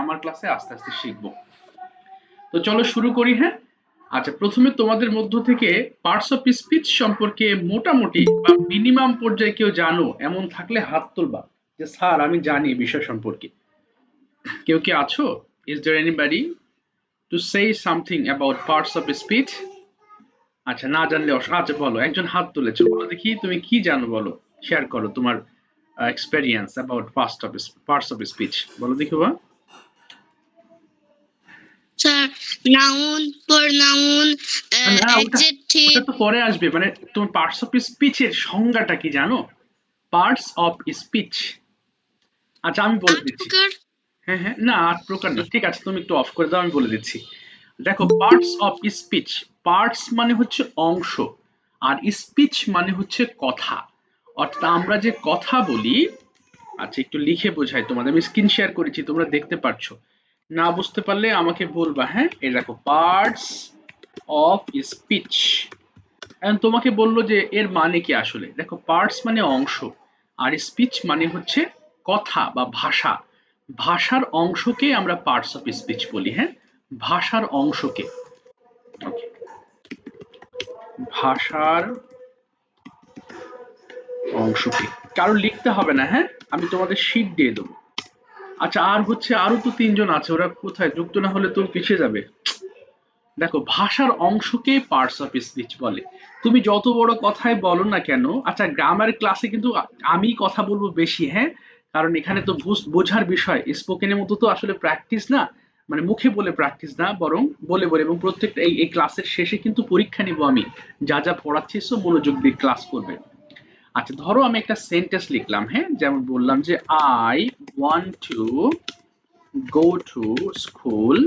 আমার ক্লাসে আস্তে আস্তে শিখবো। তো চলো শুরু করি। হ্যাঁ, আচ্ছা, প্রথমে তোমাদের মধ্য থেকে পার্টস অফ স্পিচ সম্পর্কে মোটামুটি বা মিনিমাম পর্যায়ে কেউ জানো এমন থাকলে হাত তুলবা, যে স্যার আমি জানি এই বিষয় সম্পর্কে। কেউ কি আছো? Is there anybody to say something about parts of speech? আচ্ছা, না জানলে আচ্ছা বলো, একজন হাত তুলেছো, বলো দেখি তুমি কি জানো, বলো, শেয়ার করো তোমার experience about parts of speech, বলো দেখি বা। স্যার, নাউন, প্রোনাউন, না, অ্যাডজেক্টিভ। ওটা তো পরে আসবে, মানে তুমি পার্টস অফ স্পিচের সংজ্ঞাটা কি জানো? পার্টস অফ স্পিচ, আচ্ছা আমি বলে দিচ্ছি। হ্যাঁ হ্যাঁ, না ৮ প্রকার না, ঠিক আছে তুমি একটু অফ করে দাও, আমি বলে দিচ্ছি। দেখো, পার্টস অফ স্পিচ, পার্টস মানে হচ্ছে অংশ, আর স্পিচ মানে হচ্ছে কথা, অর্থাৎ আমরা যে কথা বলি। আচ্ছা একটু লিখে বোঝাই তোমাদের, আমি স্ক্রিন শেয়ার করেছি, তোমরা দেখতে পাচ্ছ, না বুঝতে পারলে আমাকে বলবা। হ্যাঁ, এই দেখো পার্টস অফ স্পিচ। এখন তোমাকে বললো যে এর মানে কি আসলে, দেখো পার্টস মানে অংশ, আর স্পিচ মানে হচ্ছে কথা বা ভাষা। ভাষার অংশকে আমরা পার্টস অফ স্পিচ বলি। হ্যাঁ, ভাষার অংশকে, ওকে, ভাষার অংশকে। কারো লিখতে হবে না, হ্যাঁ, আমি তোমাদের শিট দিয়ে দেবো। আচ্ছা, আর হচ্ছে আরো তো ৩ জন আছে, ওরা কোথায়? যুক্ত না হলে তো পিছিয়ে যাবে। দেখো, ভাষার অংশকে পার্টস অফ স্পিচ বলে। তুমি যত বড় কথাই বলো না কেন, আচ্ছা গ্রামার ক্লাসে কিন্তু আমি কথা বলবো বেশি। হ্যাঁ, কারণ এখানে তো বোঝার বিষয়, স্পোকেনের মতো তো আসলে প্র্যাকটিস না, মানে মুখে বলে প্র্যাকটিস না, বরং বলে বলে, এবং প্রত্যেকটা এই ক্লাসের শেষে কিন্তু পরীক্ষা নিব আমি, যা যা পড়াচ্ছি সো মনোযোগ দিয়ে ক্লাস করবে। আচ্ছা ধরো আমি একটা সেন্টেন্স লিখলাম, হ্যাঁ, যেমন বললাম যে I want to go to school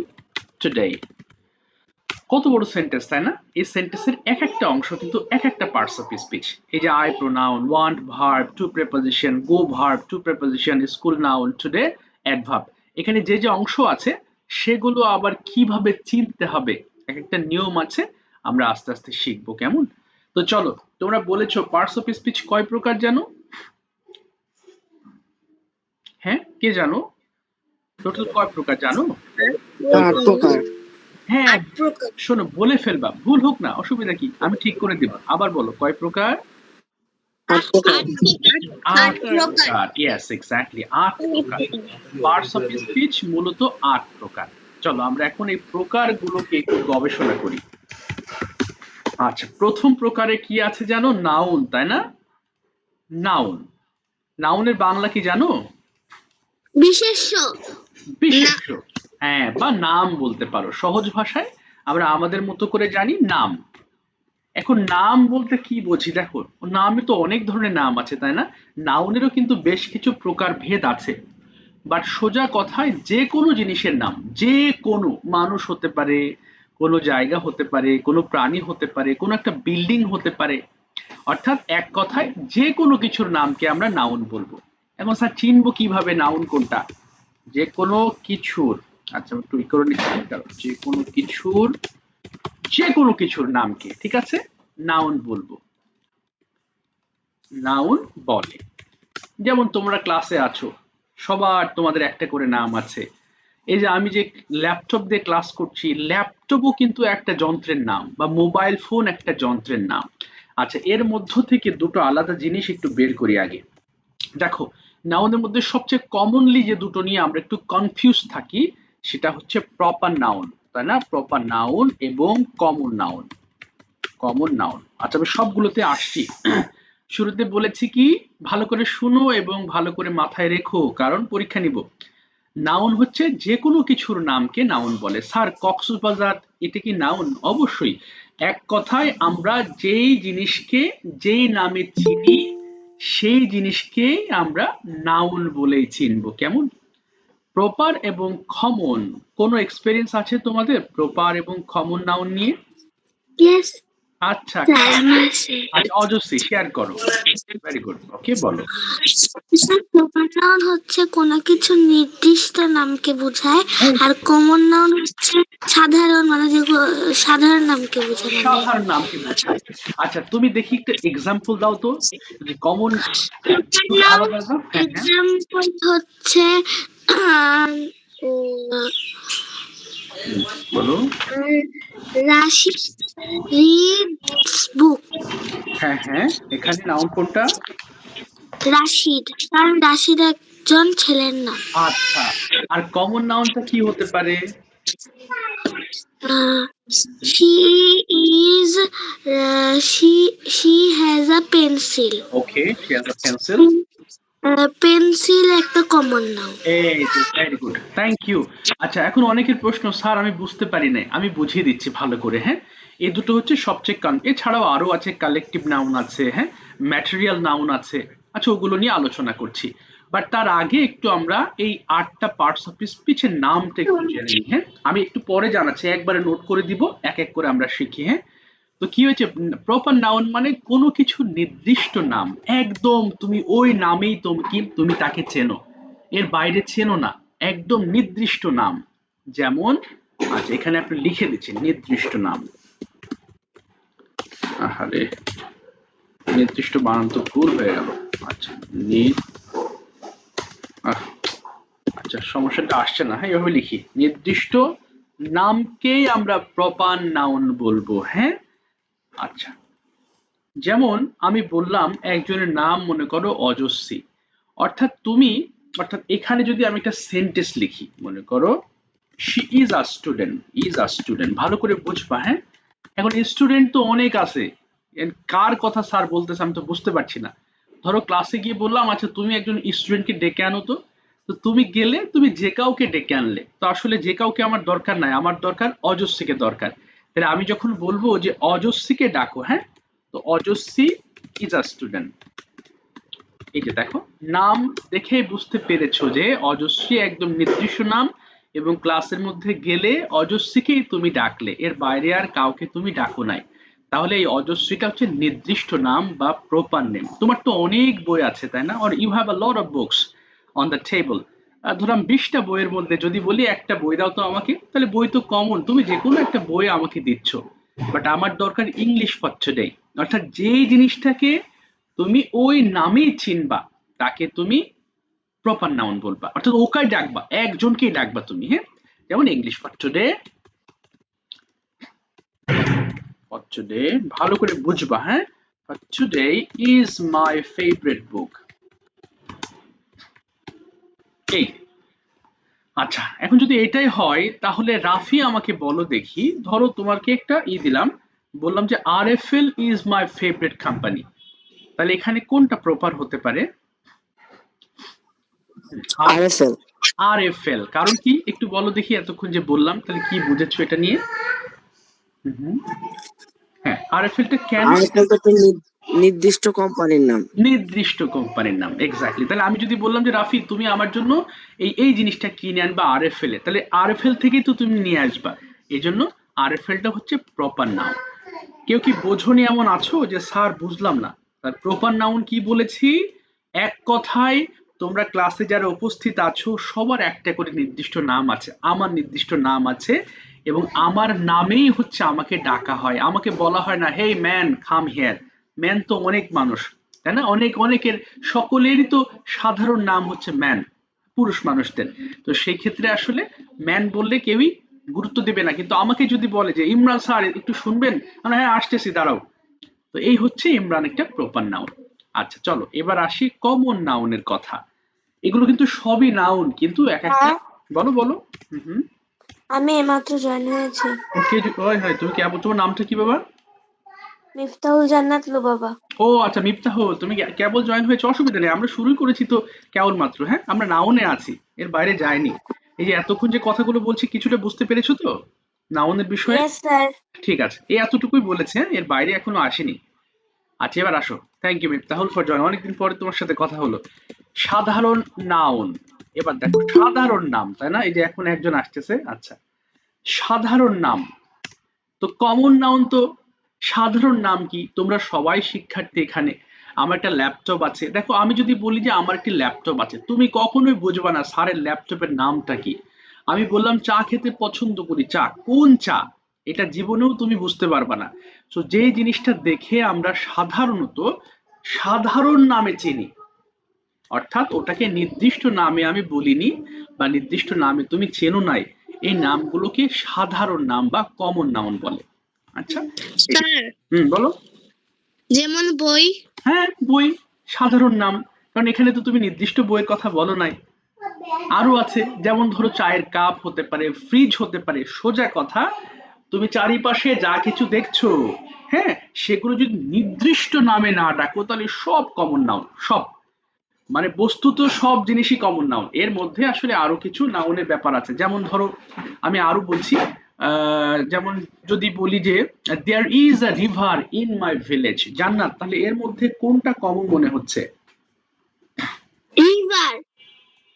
today. কত বড় সেন্টেন্স, তাই না? এই সেন্টেন্সের এক একটা অংশ কিন্তু এক একটা পার্টস অফ স্পিচ। এই যে I pronoun, want verb, to preposition, go verb, to preposition, school noun, today adverb. এখানে যে যে অংশ আছে সেগুলো আবার কিভাবে চিনতে হবে, এক একটা নিয়ম আছে, আমরা আস্তে আস্তে শিখবো, কেমন? তো চলো, তোমরা বলেছো পার্টস অফ স্পিচ কয় প্রকার জানো? হ্যাঁ, কে জানো? টোটাল কয় প্রকার জানো? ৮ প্রকার। হ্যাঁ, শোনো, বলে ফেলবা, ভুল হোক না, অসুবিধা কি, আমি ঠিক করে দিব। আবার বলো, কয় প্রকার? ৮ প্রকার। ৮ প্রকার, ইয়েস এক্স্যাক্টলি ৮ প্রকার। পার্টস অফ স্পিচ মূলত ৮ প্রকার। চলো আমরা এখন এই প্রকারগুলোকে একটু গবেষণা করি। আচ্ছা, প্রথম প্রকারে কি আছে জানো? নাউন, তাই না? নাউন, নাউনের বাংলা কি জানো? বিশেষ্য। বিশেষ্য, হ্যাঁ, বা নাম বলতে পারো, সহজ ভাষায় আমরা আমাদের মতো করে জানি নাম। এখন নাম বলতে কি বুঝি, দেখো নামে তো অনেক ধরনের নাম আছে, তাই না? নাউনেরও কিন্তু বেশ কিছু প্রকার ভেদ আছে। বাট সোজা কথায় যে কোনো জিনিসের নাম, যে কোনো মানুষ হতে পারে, কোনো জায়গা হতে পারে, কোনো প্রাণী হতে পারে, কোনো একটা বিল্ডিং হতে পারে, অর্থাৎ এক কথায় যে কোনো কিছুর নামকে আমরা নাউন বলবো। এখন স্যার চিনবো কিভাবে নাউন কোনটা? যে কোনো কিছুর, আচ্ছা একটু ই করে নিচ্ছি, কারণ যে কোনো কিছুর নামকে, ঠিক আছে, নাউন বলবো, নাউন বলে। যেমন তোমরা ক্লাসে আছো, সবার তোমাদের একটা করে নাম আছে। এই যে আমি যে ল্যাপটপ দিয়ে ক্লাস করছি, ল্যাপটপও কিন্তু একটা যন্ত্রের নাম, বা মোবাইল ফোন একটা যন্ত্রের নাম। আচ্ছা, এর মধ্য থেকে দুটো আলাদা জিনিস একটু বের করি আগে। দেখো, নাউনের মধ্যে সবচেয়ে কমনলি যে দুটো নিয়ে আমরা একটু কনফিউজ থাকি, সেটা হচ্ছে প্রপার নাউন, তাই না? প্রপার নাউন এবং কমন নাউন। কমন নাউন, আচ্ছা আমি সবগুলোতে আসছি। শুরুতে বলেছি কি, ভালো করে শুনো এবং ভালো করে মাথায় রেখো, কারণ পরীক্ষা নিব। নাউন হচ্ছে যে কোনো কিছুর নামকে নাউন বলে। স্যার কক্সবাজার এটা কি নাউন? অবশ্যই। এক কথায় আমরা যেই জিনিসকে যেই নামে চিনি, সেই জিনিসকে আমরা নাউন বলেই চিনবো, কেমন? প্রপার এবং কমন, কোনো এক্সপেরিয়েন্স আছে তোমাদের প্রপার এবং কমন নাউন নিয়ে? ইয়েস আচ্ছা, স্যার, আমার আছে। আচ্ছা অজস্রী শেয়ার করো। ভেরি গুড, ওকে বলো। স্যার, প্রপার নাউন হচ্ছে কোনো কিছু নির্দিষ্ট নামকে বোঝায়, আর কমন নাউন হচ্ছে সাধারণ, মানে যেগুলো সাধারণ নামকে বোঝায়। সাধারণ নামকে বোঝায়। আচ্ছা তুমি দেখি একটা এক্সাম্পল দাও তো, যে কমন প্রপার নাউন আলাদা আলাদা। হ্যাঁ হ্যাঁ, এক্সাম্পল হচ্ছে বলো। রাশিদ রিডস বুক। হ্যাঁ হ্যাঁ, এখানে নাউন কোনটা? রাশিদ, কারণ রাশিদ একজন ছেলের নাম। আচ্ছা, আর কমন নাউনটা কি হতে পারে? She is she has a pencil. Okay, she has a pencil. Pencil একটা কমন নাউন। এই তো, ভেরি গুড, থ্যাংক ইউ। আচ্ছা, এখন অনেকের প্রশ্ন, স্যার আমি বুঝতে পারি নাই, আমি বুঝিয়ে দিচ্ছি ভালো করে। হ্যাঁ, এই দুটো হচ্ছে সবচেয়ে এছাড়াও আরো আছে, কালেকটিভ নাউন আছে, হ্যাঁ, ম্যাটেরিয়াল নাউন আছে। আচ্ছা, ওগুলো নিয়ে আলোচনা করছি, বাট তার আগে একটু আমরা এই 8টা পার্টস অফ স্পিচের নামটা একটু জেনে নিই। হ্যাঁ, আমি একটু পরে জানাচ্ছি, একবারে নোট করে দিব, এক এক করে আমরা শিখি। হ্যাঁ, তো কি হয়েছে, প্রপার নাউন মানে কোনো কিছু নির্দিষ্ট নাম, একদম তুমি ওই নামেই তুমি তাকে চেনো, এর বাইরে চেনো না, একদম নির্দিষ্ট নাম। যেমন, আচ্ছা এখানে আপনি লিখে দিচ্ছেন নির্দিষ্ট নাম। আহারে, নির্দিষ্ট বানান তো ভুল হয়ে গেল। আচ্ছা, আচ্ছা সমস্যাটা আসছে না। হ্যাঁ, এভাবে লিখি, নির্দিষ্ট নামকেই আমরা প্রপার নাউন বলবো। হ্যাঁ, আচ্ছা, যেমন আমি বললাম একজনের নাম মনে করো অজস্বী, অর্থাৎ অর্থাৎ এখানে যদি আমি একটা সেন্টেন্স লিখি, মনে করো শি ইজ আ স্টুডেন্ট, ভালো করে বুঝবা। হ্যাঁ, এখন স্টুডেন্ট তো অনেক আছে, কার কথা স্যার বলতেছে আমি তো বুঝতে পারছি না। ধরো ক্লাসে গিয়ে বললাম আচ্ছা তুমি একজন স্টুডেন্টকে ডেকে আনো তো, তো তুমি গেলে, তুমি যে কাউকে ডেকে আনলে, তো আসলে যে কাউকে আমার দরকার নাই, আমার দরকার অজস্বীকে দরকার। তাহলে আমি যখন বলবো যে অজস্বীকে ডাকো, হ্যাঁ, তো অজস্বী ইজ আ স্টুডেন্ট। এই যে দেখো, নাম দেখে বুঝতে পেরেছো যে অজস্বী একদম নির্দিষ্ট নাম, এবং ক্লাসের মধ্যে গেলে অজস্বীকেই তুমি ডাকলে, এর বাইরে আর কাউকে তুমি ডাকো নাই। তাহলে এই অজস্বীটা হচ্ছে নির্দিষ্ট নাম বা প্রপার নেম। তোমার তো অনেক বই আছে তাই না, or you have a lot of books on the table. ধরলাম 20টা বইয়ের মধ্যে যদি বলি একটা বই দাও তো আমাকে, তাহলে বই তো কমন, তুমি যে কোনো একটা বই আমাকে দিচ্ছ, বাট আমার দরকার ইংলিশ ফর টুডে। অর্থাৎ যেই জিনিসটাকে তুমি ওই নামেই চিনবা, তাকে তুমি প্রপার নাউন বলবা, অর্থাৎ ওকে ডাকবা, একজনকেই ডাকবা তুমি। হ্যাঁ, যেমন ইংলিশ ফর টুডে, ভালো করে বুঝবা। হ্যাঁ, for today is my favourite বুক। এই, আচ্ছা এখন যদি এটাই হয়, তাহলে রাফি আমাকে বলো দেখি, ধরো তোমাকে একটা দিলাম, বললাম যে RFL is my favourite company, তাহলে এখানে কোনটা প্রপার হতে পারে? আরএফএল। আরএফএল, কারণ কি একটু বলো দেখি, এতক্ষণ যে বললাম তাহলে কি বুঝেছো এটা নিয়ে? হ্যাঁ, আরএফএলটা কেন? আরএফএল তো একটা নির্দিষ্ট কোম্পানির নাম। নির্দিষ্ট কোম্পানির নাম, এক্স্যাক্টলি। তাহলে আমি যদি বললাম যে রাফি তুমি আমার জন্য এই জিনিসটা কিনে আনবা আরএফএল এ, তাহলে আরএফএল থেকেই তো তুমি নিয়ে আসবা, এই জন্য আরএফএলটা হচ্ছে প্রপার নাউন। কেউ কি বোঝনি এমন আছো যে স্যার বুঝলাম না? তার প্রপার নাউন কি বলেছি? এক কথায়, তোমরা ক্লাসে যারা উপস্থিত আছো সবার একটা করে নির্দিষ্ট নাম আছে, আমার নির্দিষ্ট নাম আছে, এবং আমার নামেই হচ্ছে আমাকে ডাকা হয়, আমাকে বলা হয় না hey man come here. Man তো অনেক মানুষ তাই না, অনেকের, সকলেরই তো সাধারণ নাম হচ্ছে ম্যান, পুরুষ মানুষদের। তো সেই ক্ষেত্রে আসলে ম্যান বললে কেউই গুরুত্ব দেবে না, কিন্তু আমাকে যদি বলে যে ইমরান স্যার একটু শুনবেন, মানে হ্যাঁ আসতেছি দাঁড়াও, তো এই হচ্ছে ইমরান একটা প্রপার নাউন। আচ্ছা চলো এবার আসি কমন নাউনের কথা। এগুলো কিন্তু সবই নাউন, কিন্তু এক একটা, বলো বলো। হুম, আমি এইমাত্র জয়েন হয়েছি। ওকে, হয় হয়, তুমি কেবল, তোমার নামটা কি বাবা? মিফতাহুল জান্নাত লুবাবা। ও আচ্ছা, মিফতাহ, তুমি কেবল জয়েন হয়েছে, অসুবিধা নেই, আমরা শুরুই করেছি তো কেবল মাত্র। হ্যাঁ, আমরা নাউনে আছি, এর বাইরে যাইনি। এই যে এতক্ষণ যে কথাগুলো বলছি কিছুটা বুঝতে পেরেছো তো নাউনের বিষয়ে? Yes sir. ঠিক আছে, এই এতটুকুই বলেছে, হ্যাঁ, এর বাইরে এখনো আসেনি। আচ্ছা এবার আসো, thank you Miftahul for join, অনেকদিন পরে তোমার সাথে কথা হলো। সাধারণ নাউন, এবার দেখো সাধারণ নাম তাই না, এই যে এখন একজন আসতেছে। আচ্ছা, সাধারণ নাম, তো কমন নাউন তো, সাধারণ নাম কি? তোমরা সবাই শিক্ষার্থী এখানে, আমার একটা ল্যাপটপ আছে, দেখো আমি যদি বলি যে আমার একটি ল্যাপটপ আছে, তুমি কখনোই বুঝবা না স্যারের ল্যাপটপের নামটা কি। আমি বললাম চা খেতে পছন্দ করি, চা কোন চা, এটা জীবনেও তুমি বুঝতে পারবা না। তো যে জিনিসটা দেখে আমরা সাধারণত সাধারণ নামে চিনি, অর্থাৎ ওটাকে নির্দিষ্ট নামে আমি বলিনি বা নির্দিষ্ট নামে তুমি চেনো নাই, এই নামগুলোকে সাধারণ নাম বা কমন নাউন বলে। আচ্ছা, স্যার বলো। যেমন বই। হ্যাঁ, বই সাধারণ নাম, কারণ এখানে তো তুমি নির্দিষ্ট বইয়ের কথা বলো নাই। আরো আছে, যেমন ধরো চায়ের কাপ হতে পারে, ফ্রিজ হতে পারে। সোজা কথা, তুমি চারিপাশে যা কিছু দেখছো, হ্যাঁ, সেগুলো যদি নির্দিষ্ট নামে না ডাকো তাহলে সব কমন নাউন, সব। মানে বস্তুত সব জিনিসই কমন নাউন। এর মধ্যে আসলে আরো কিছু নাউনের ব্যাপার আছে, যেমন ধরো আমি আরো বলছি, যেমন যদি বলি যে there is a river in my village, Jannat, তাহলে এর মধ্যে কোনটা কমন মনে হচ্ছে? River.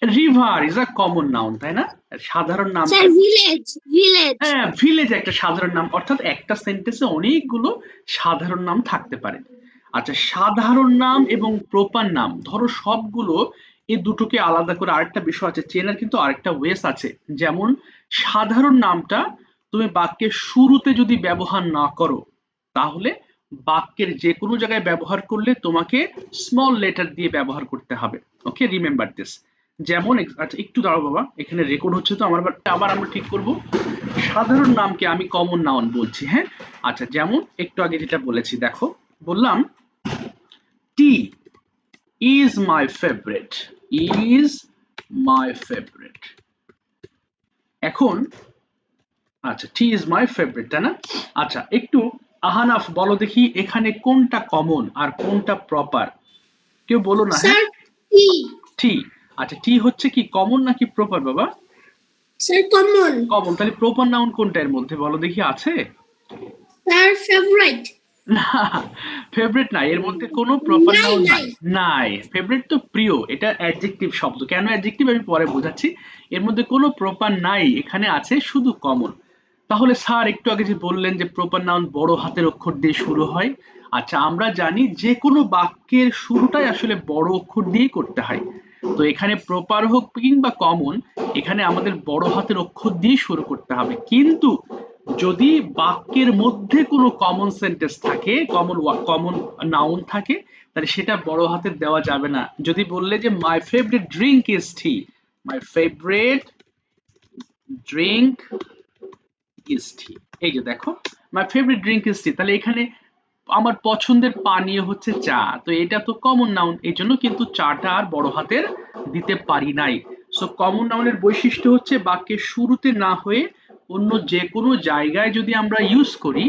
River is a common noun, তাই না? সাধারণ নাম। Sir village. ভিলেজ। হ্যাঁ, ভিলেজ একটা সাধারণ নাম, অর্থাৎ একটা সেন্টেন্সে অনেকগুলো সাধারণ নাম থাকতে পারে। আচ্ছা, সাধারণ নাম এবং প্রপার নাম, ধরো সবগুলো, এই দুটোকে আলাদা করে আরেকটা বিষয় আছে, চেনার কিন্তু আরেকটা ওয়েস আছে। যেমন সাধারণ নামটা তুমি বাক্যের শুরুতে যদি ব্যবহার না করো, তাহলে বাক্যের যে কোনো জায়গায় ব্যবহার করলে তোমাকে স্মল লেটার দিয়ে ব্যবহার করতে হবে। ওকে, রিমেম্বার দিস। যেমন আচ্ছা, একটু দাঁড়াও বাবা, এখানে রেকর্ড হচ্ছে তো আমার, আবার আমরা ঠিক করব। সাধারণ নামকে আমি কমন নাউন বলছি, হ্যাঁ। আচ্ছা, যেমন একটু আগে যেটা বলেছি, দেখো, বললাম tea is my favourite, is my favourite. এখন আচ্ছা, টি ইজ মাই ফেভারিট, তাই না? আচ্ছা, একটু আহানাফ বলো দেখি, এখানে কোনটা কমন আর কোনটা প্রপার? কেউ বলো না, হ্যাঁ। Sir tea. টি। আচ্ছা, টি হচ্ছে কি কমন নাকি প্রপার বাবা? Sir common. কমন। তাহলে প্রপার নাউন কোনটা এর মধ্যে বলো দেখি, আছে? Sir favourite. না, ফেভারিট নাই, এর মধ্যে কোনো প্রপার নাই নাউন নাই। নাই। নাই, ফেভারিট তো প্রিয়, এটা অ্যাডজেক্টিভ শব্দ। কেন অ্যাডজেক্টিভ আমি পরে বোঝাচ্ছি। এর মধ্যে কোনো প্রপার নাই, এখানে আছে শুধু কমন। তাহলে স্যার একটু আগে যে বললেন যে প্রপার নাউন বড় হাতের অক্ষর দিয়ে শুরু হয়, আচ্ছা, আমরা জানি যে কোনো বাক্যের শুরুটাই আসলে বড় অক্ষর দিয়েই করতে হয়। তো এখানে প্রপার হোক কিংবা কমন, এখানে আমাদের বড় হাতের অক্ষর দিয়ে শুরু করতে হবে। কিন্তু যদি বাক্যের মধ্যে কোনো কমন সেন্টেন্স থাকে, কমন নাউন থাকে, তাহলে সেটা বড় হাতের দেওয়া যাবে না। যদি বললে যে my favourite drink is tea, my favourite drink is tea, এই যে দেখো, my favourite drink is tea, তাহলে এখানে আমার পছন্দের পানীয় হচ্ছে চা, তো এটা তো কমন নাউন, এই জন্য কিন্তু চাটা আর বড় হাতের দিতে পারি নাই। সো কমন নাউনের বৈশিষ্ট্য হচ্ছে বাক্যের শুরুতে না হয়ে অন্য যে কোনো জায়গায় যদি আমরা ইউজ করি,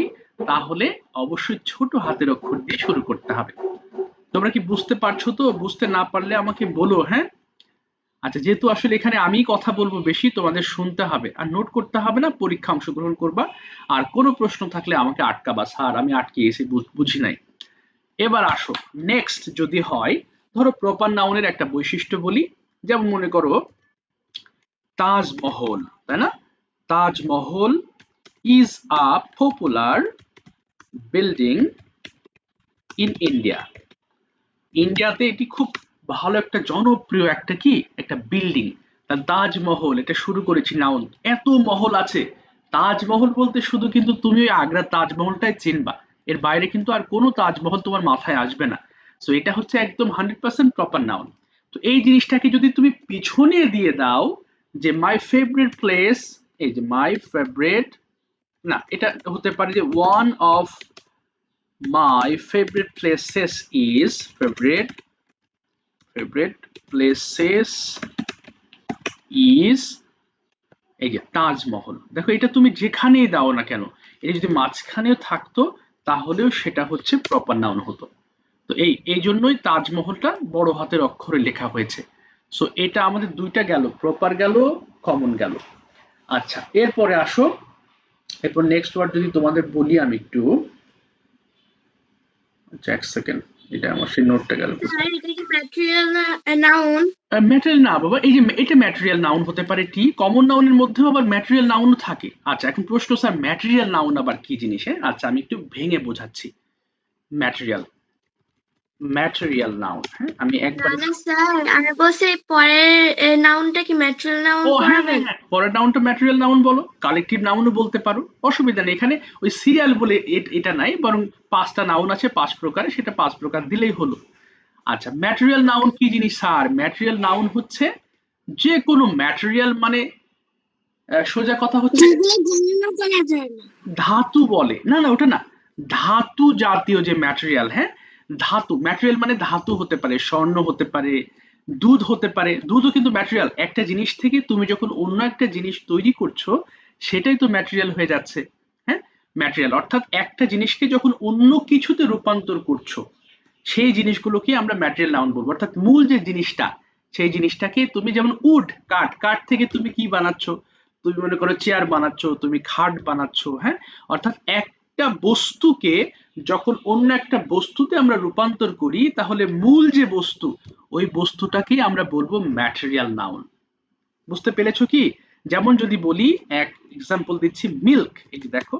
তাহলে অবশ্যই ছোট হাতের অক্ষর দিয়ে শুরু করতে হবে। তোমরা কি বুঝতে পারছো? তো বুঝতে না পারলে আমাকে বলো, হ্যাঁ। আচ্ছা, যেহেতু আসলে এখানে আমি কথা বলবো বেশি, তোমাদের শুনতে হবে আর নোট করতে হবে না, পরীক্ষা অংশগ্রহণ করবা। আর কোনো প্রশ্ন থাকলে আমাকে আটকাবা, স্যার আমি আটকে গেছি, বুঝি নাই। এবার আসো, নেক্সট যদি হয়, ধরো প্রপার নাউনের একটা বৈশিষ্ট্য বলি, যেমন মনে করো তাজমহল, তাই না? Taj Mahal is a popular building in India. ইন্ডিয়াতে এটি খুব ভালো একটা জনপ্রিয় একটা কি একটা বিল্ডিং। তাজমহল, এটা শুরু করেছি নাউন, এত মহল আছে। তাজমহল বলতে শুধু কিন্তু তুমি ওই আগ্রার তাজমহলটাই চিনবা, এর বাইরে কিন্তু আর কোনো তাজমহল তোমার মাথায় আসবে না। সো এটা হচ্ছে একদম 100% প্রপার নাউন। তো এই জিনিসটাকে যদি তুমি পিছনে দিয়ে দাও, যে মাই ফেভারিট প্লেস, এই যে মাই ফেভারিট, না, এটা হতে পারে যে one of my favourite places is, favorite places is, এই যে তাজমহল। দেখো, এটা তুমি যেখানেই দাও না কেন, এটা যদি মাঝখানেও থাকতো তাহলেও সেটা হচ্ছে প্রপার নাউন হতো। তো এই জন্যই তাজমহলটা বড় হাতের অক্ষরে লেখা হয়েছে। সো এটা আমাদের দুইটা গেল, প্রপার গেল, কমন গেল। আচ্ছা, এরপরে আসো, এরপর নেক্সট ওয়ার্ড যদি তোমাদের বলি আমি একটু, আচ্ছা এক সেকেন্ড, এটা আমার সেই নোটটা গেল। স্যার এটা কি ম্যাটেরিয়াল নাউন? ম্যাটেরিয়াল না বাবা, এই যে এটা ম্যাটেরিয়াল নাউন হতে পারে, টি কমন নাউনের মধ্যেও আবার ম্যাটেরিয়াল নাউনও থাকে। আচ্ছা, এখন প্রশ্ন, স্যার ম্যাটেরিয়াল নাউন আবার কি জিনিস? আচ্ছা, আমি একটু ভেঙে বোঝাচ্ছি। ম্যাটেরিয়াল, ম্যাটেরিয়াল নাউন, হ্যাঁ, আমি না একবার, না স্যার, আমি বলছি পরের নাউনটা কি ম্যাটেরিয়াল নাউন ও হ্যাঁ হ্যাঁ পড়াবেন? হ্যাঁ, পরের নাউনটা ম্যাটেরিয়াল নাউন বলো, কালেকটিভ নাউনও বলতে পারো, অসুবিধা নেই। এখানে ওই সিরিয়াল বলে এটা নাই, বরং 5টা নাউন আছে 5 প্রকারে, সেটা 5 প্রকার দিলেই হলো। আচ্ছা, ম্যাটেরিয়াল নাউন কি জিনিস স্যার? ম্যাটেরিয়াল নাউন হচ্ছে যে কোনো ম্যাটেরিয়াল, মানে সোজা কথা হচ্ছে যেগুলো গণনা করা যায় না। ধাতু বলে, না না ওটা না, ধাতু জাতীয় যে ম্যাটেরিয়াল, হ্যাঁ ধাতু, ম্যাটেরিয়াল মানে ধাতু হতে পারে, স্বর্ণ হতে পারে, দুধ হতে পারে, দুধও কিন্তু ম্যাটেরিয়াল। একটা জিনিস থেকে তুমি যখন অন্য একটা জিনিস তৈরি করছো সেটাই তো ম্যাটেরিয়াল হয়ে যাচ্ছে। হ্যাঁ, ম্যাটেরিয়াল অর্থাৎ একটা জিনিসকে যখন অন্য কিছুতে রূপান্তর করছো সেই জিনিসগুলোকে আমরা ম্যাটেরিয়াল নাউন বলবো। অর্থাৎ মূল যে জিনিসটা, সেই জিনিসটাকে তুমি যেমন উড, কাঠ, কাঠ থেকে তুমি কি বানাচ্ছ, তুমি মনে করো চেয়ার বানাচ্ছ, তুমি খাট বানাচ্ছ, হ্যাঁ। অর্থাৎ একটা বস্তুকে যখন অন্য একটা বস্তুতে আমরা রূপান্তর করি তাহলে মূল যে বস্তু ওই বস্তুটাকেই আমরা বলবো ম্যাটেরিয়াল নাউন। বুঝতে পেরেছো কি? যেমন যদি বলি, এক এক্সাম্পল দিচ্ছি, মিল্ক, এই যে দেখো,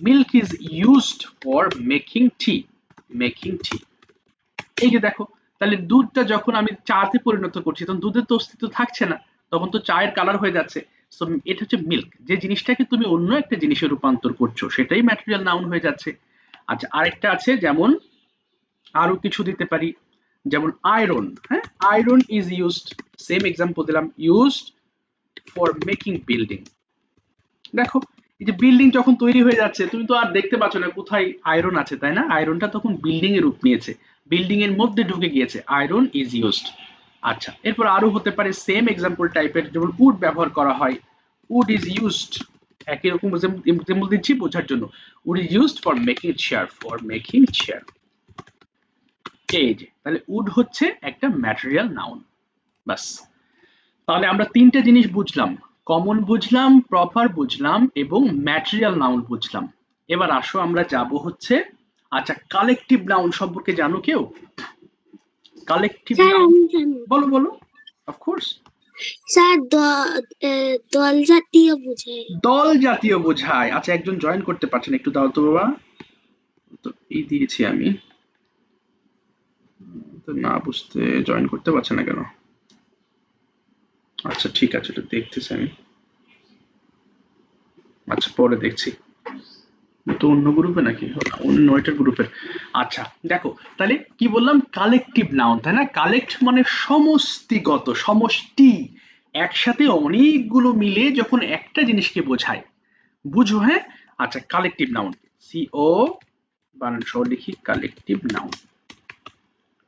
milk is used for making tea, making tea, এই যে দেখো, তাহলে দুধটা যখন আমি চাতে পরিণত করছি তখন দুধের তো অস্তিত্ব থাকছে না, তখন তো চায়ের কালার হয়ে যাচ্ছে। সো এটা হচ্ছে মিল্ক, যে জিনিসটাকে তুমি অন্য একটা জিনিসে রূপান্তর করছো সেটাই ম্যাটেরিয়াল নাউন হয়ে যাচ্ছে। আচ্ছা, আরেকটা আছে, যেমন আরো কিছু দিতে পারি, যেমন আয়রন, হ্যাঁ, iron is used, same example দিলাম, ইউজড ফর মেকিং বিল্ডিং। দেখো, এই যে বিল্ডিং যখন তৈরি হয়ে যাচ্ছে তুমি তো আর দেখতে পাচ্ছ না কোথায় আয়রন আছে, তাই না? আয়রনটা তখন বিল্ডিং এর রূপ নিয়েছে, বিল্ডিং এর মধ্যে ঢুকে গিয়েছে, আয়রন ইজ ইউজড। আচ্ছা, এরপর আরো হতে পারে সেম এক্সাম্পল টাইপের, যেমন উড ব্যবহার করা হয়, উড ইজ ইউজড, একই রকম এক্সাম্পল দিচ্ছি বোঝার জন্য, wood is used for making chair, for making chair. এই যে, তাহলে উড হচ্ছে একটা ম্যাটেরিয়াল নাউন। বাস, তাহলে আমরা তিনটে জিনিস বুঝলাম, কমন বুঝলাম, প্রপার বুঝলাম এবং ম্যাটেরিয়াল নাউন বুঝলাম। এবার আসো আমরা যাব হচ্ছে, আচ্ছা কালেকটিভ নাউন সম্পর্কে জানো কেউ? কালেকটিভ স্যার নাউন, আমি জানি। বলো বলো, অফকোর্স। স্যার দল জাতীয় বোঝায়। দল জাতীয় বোঝায়। আচ্ছা, একজন জয়েন করতে পারছেন, একটু দাও তো বাবা, তো এই দিয়েছি আমি, তো না বুঝতে জয়েন করতে পারছে না কেন? আচ্ছা ঠিক আছে, এটা দেখতেছি আমি, আচ্ছা পরে দেখছি, তো অন্য গ্রুপে নাকি, অন্য এটার গ্রুপে। আচ্ছা দেখো, তাহলে কি বললাম, কালেকটিভ নাউন, তাই না? কালেক্ট মানে সমষ্টিগত, সমষ্টি, একসাথে অনেকগুলো মিলে যখন একটা জিনিসকে বোঝায়, বুঝো, হ্যাঁ। আচ্ছা, কালেকটিভ নাউন, সিও বানান সহ লিখি, কালেকটিভ নাউন,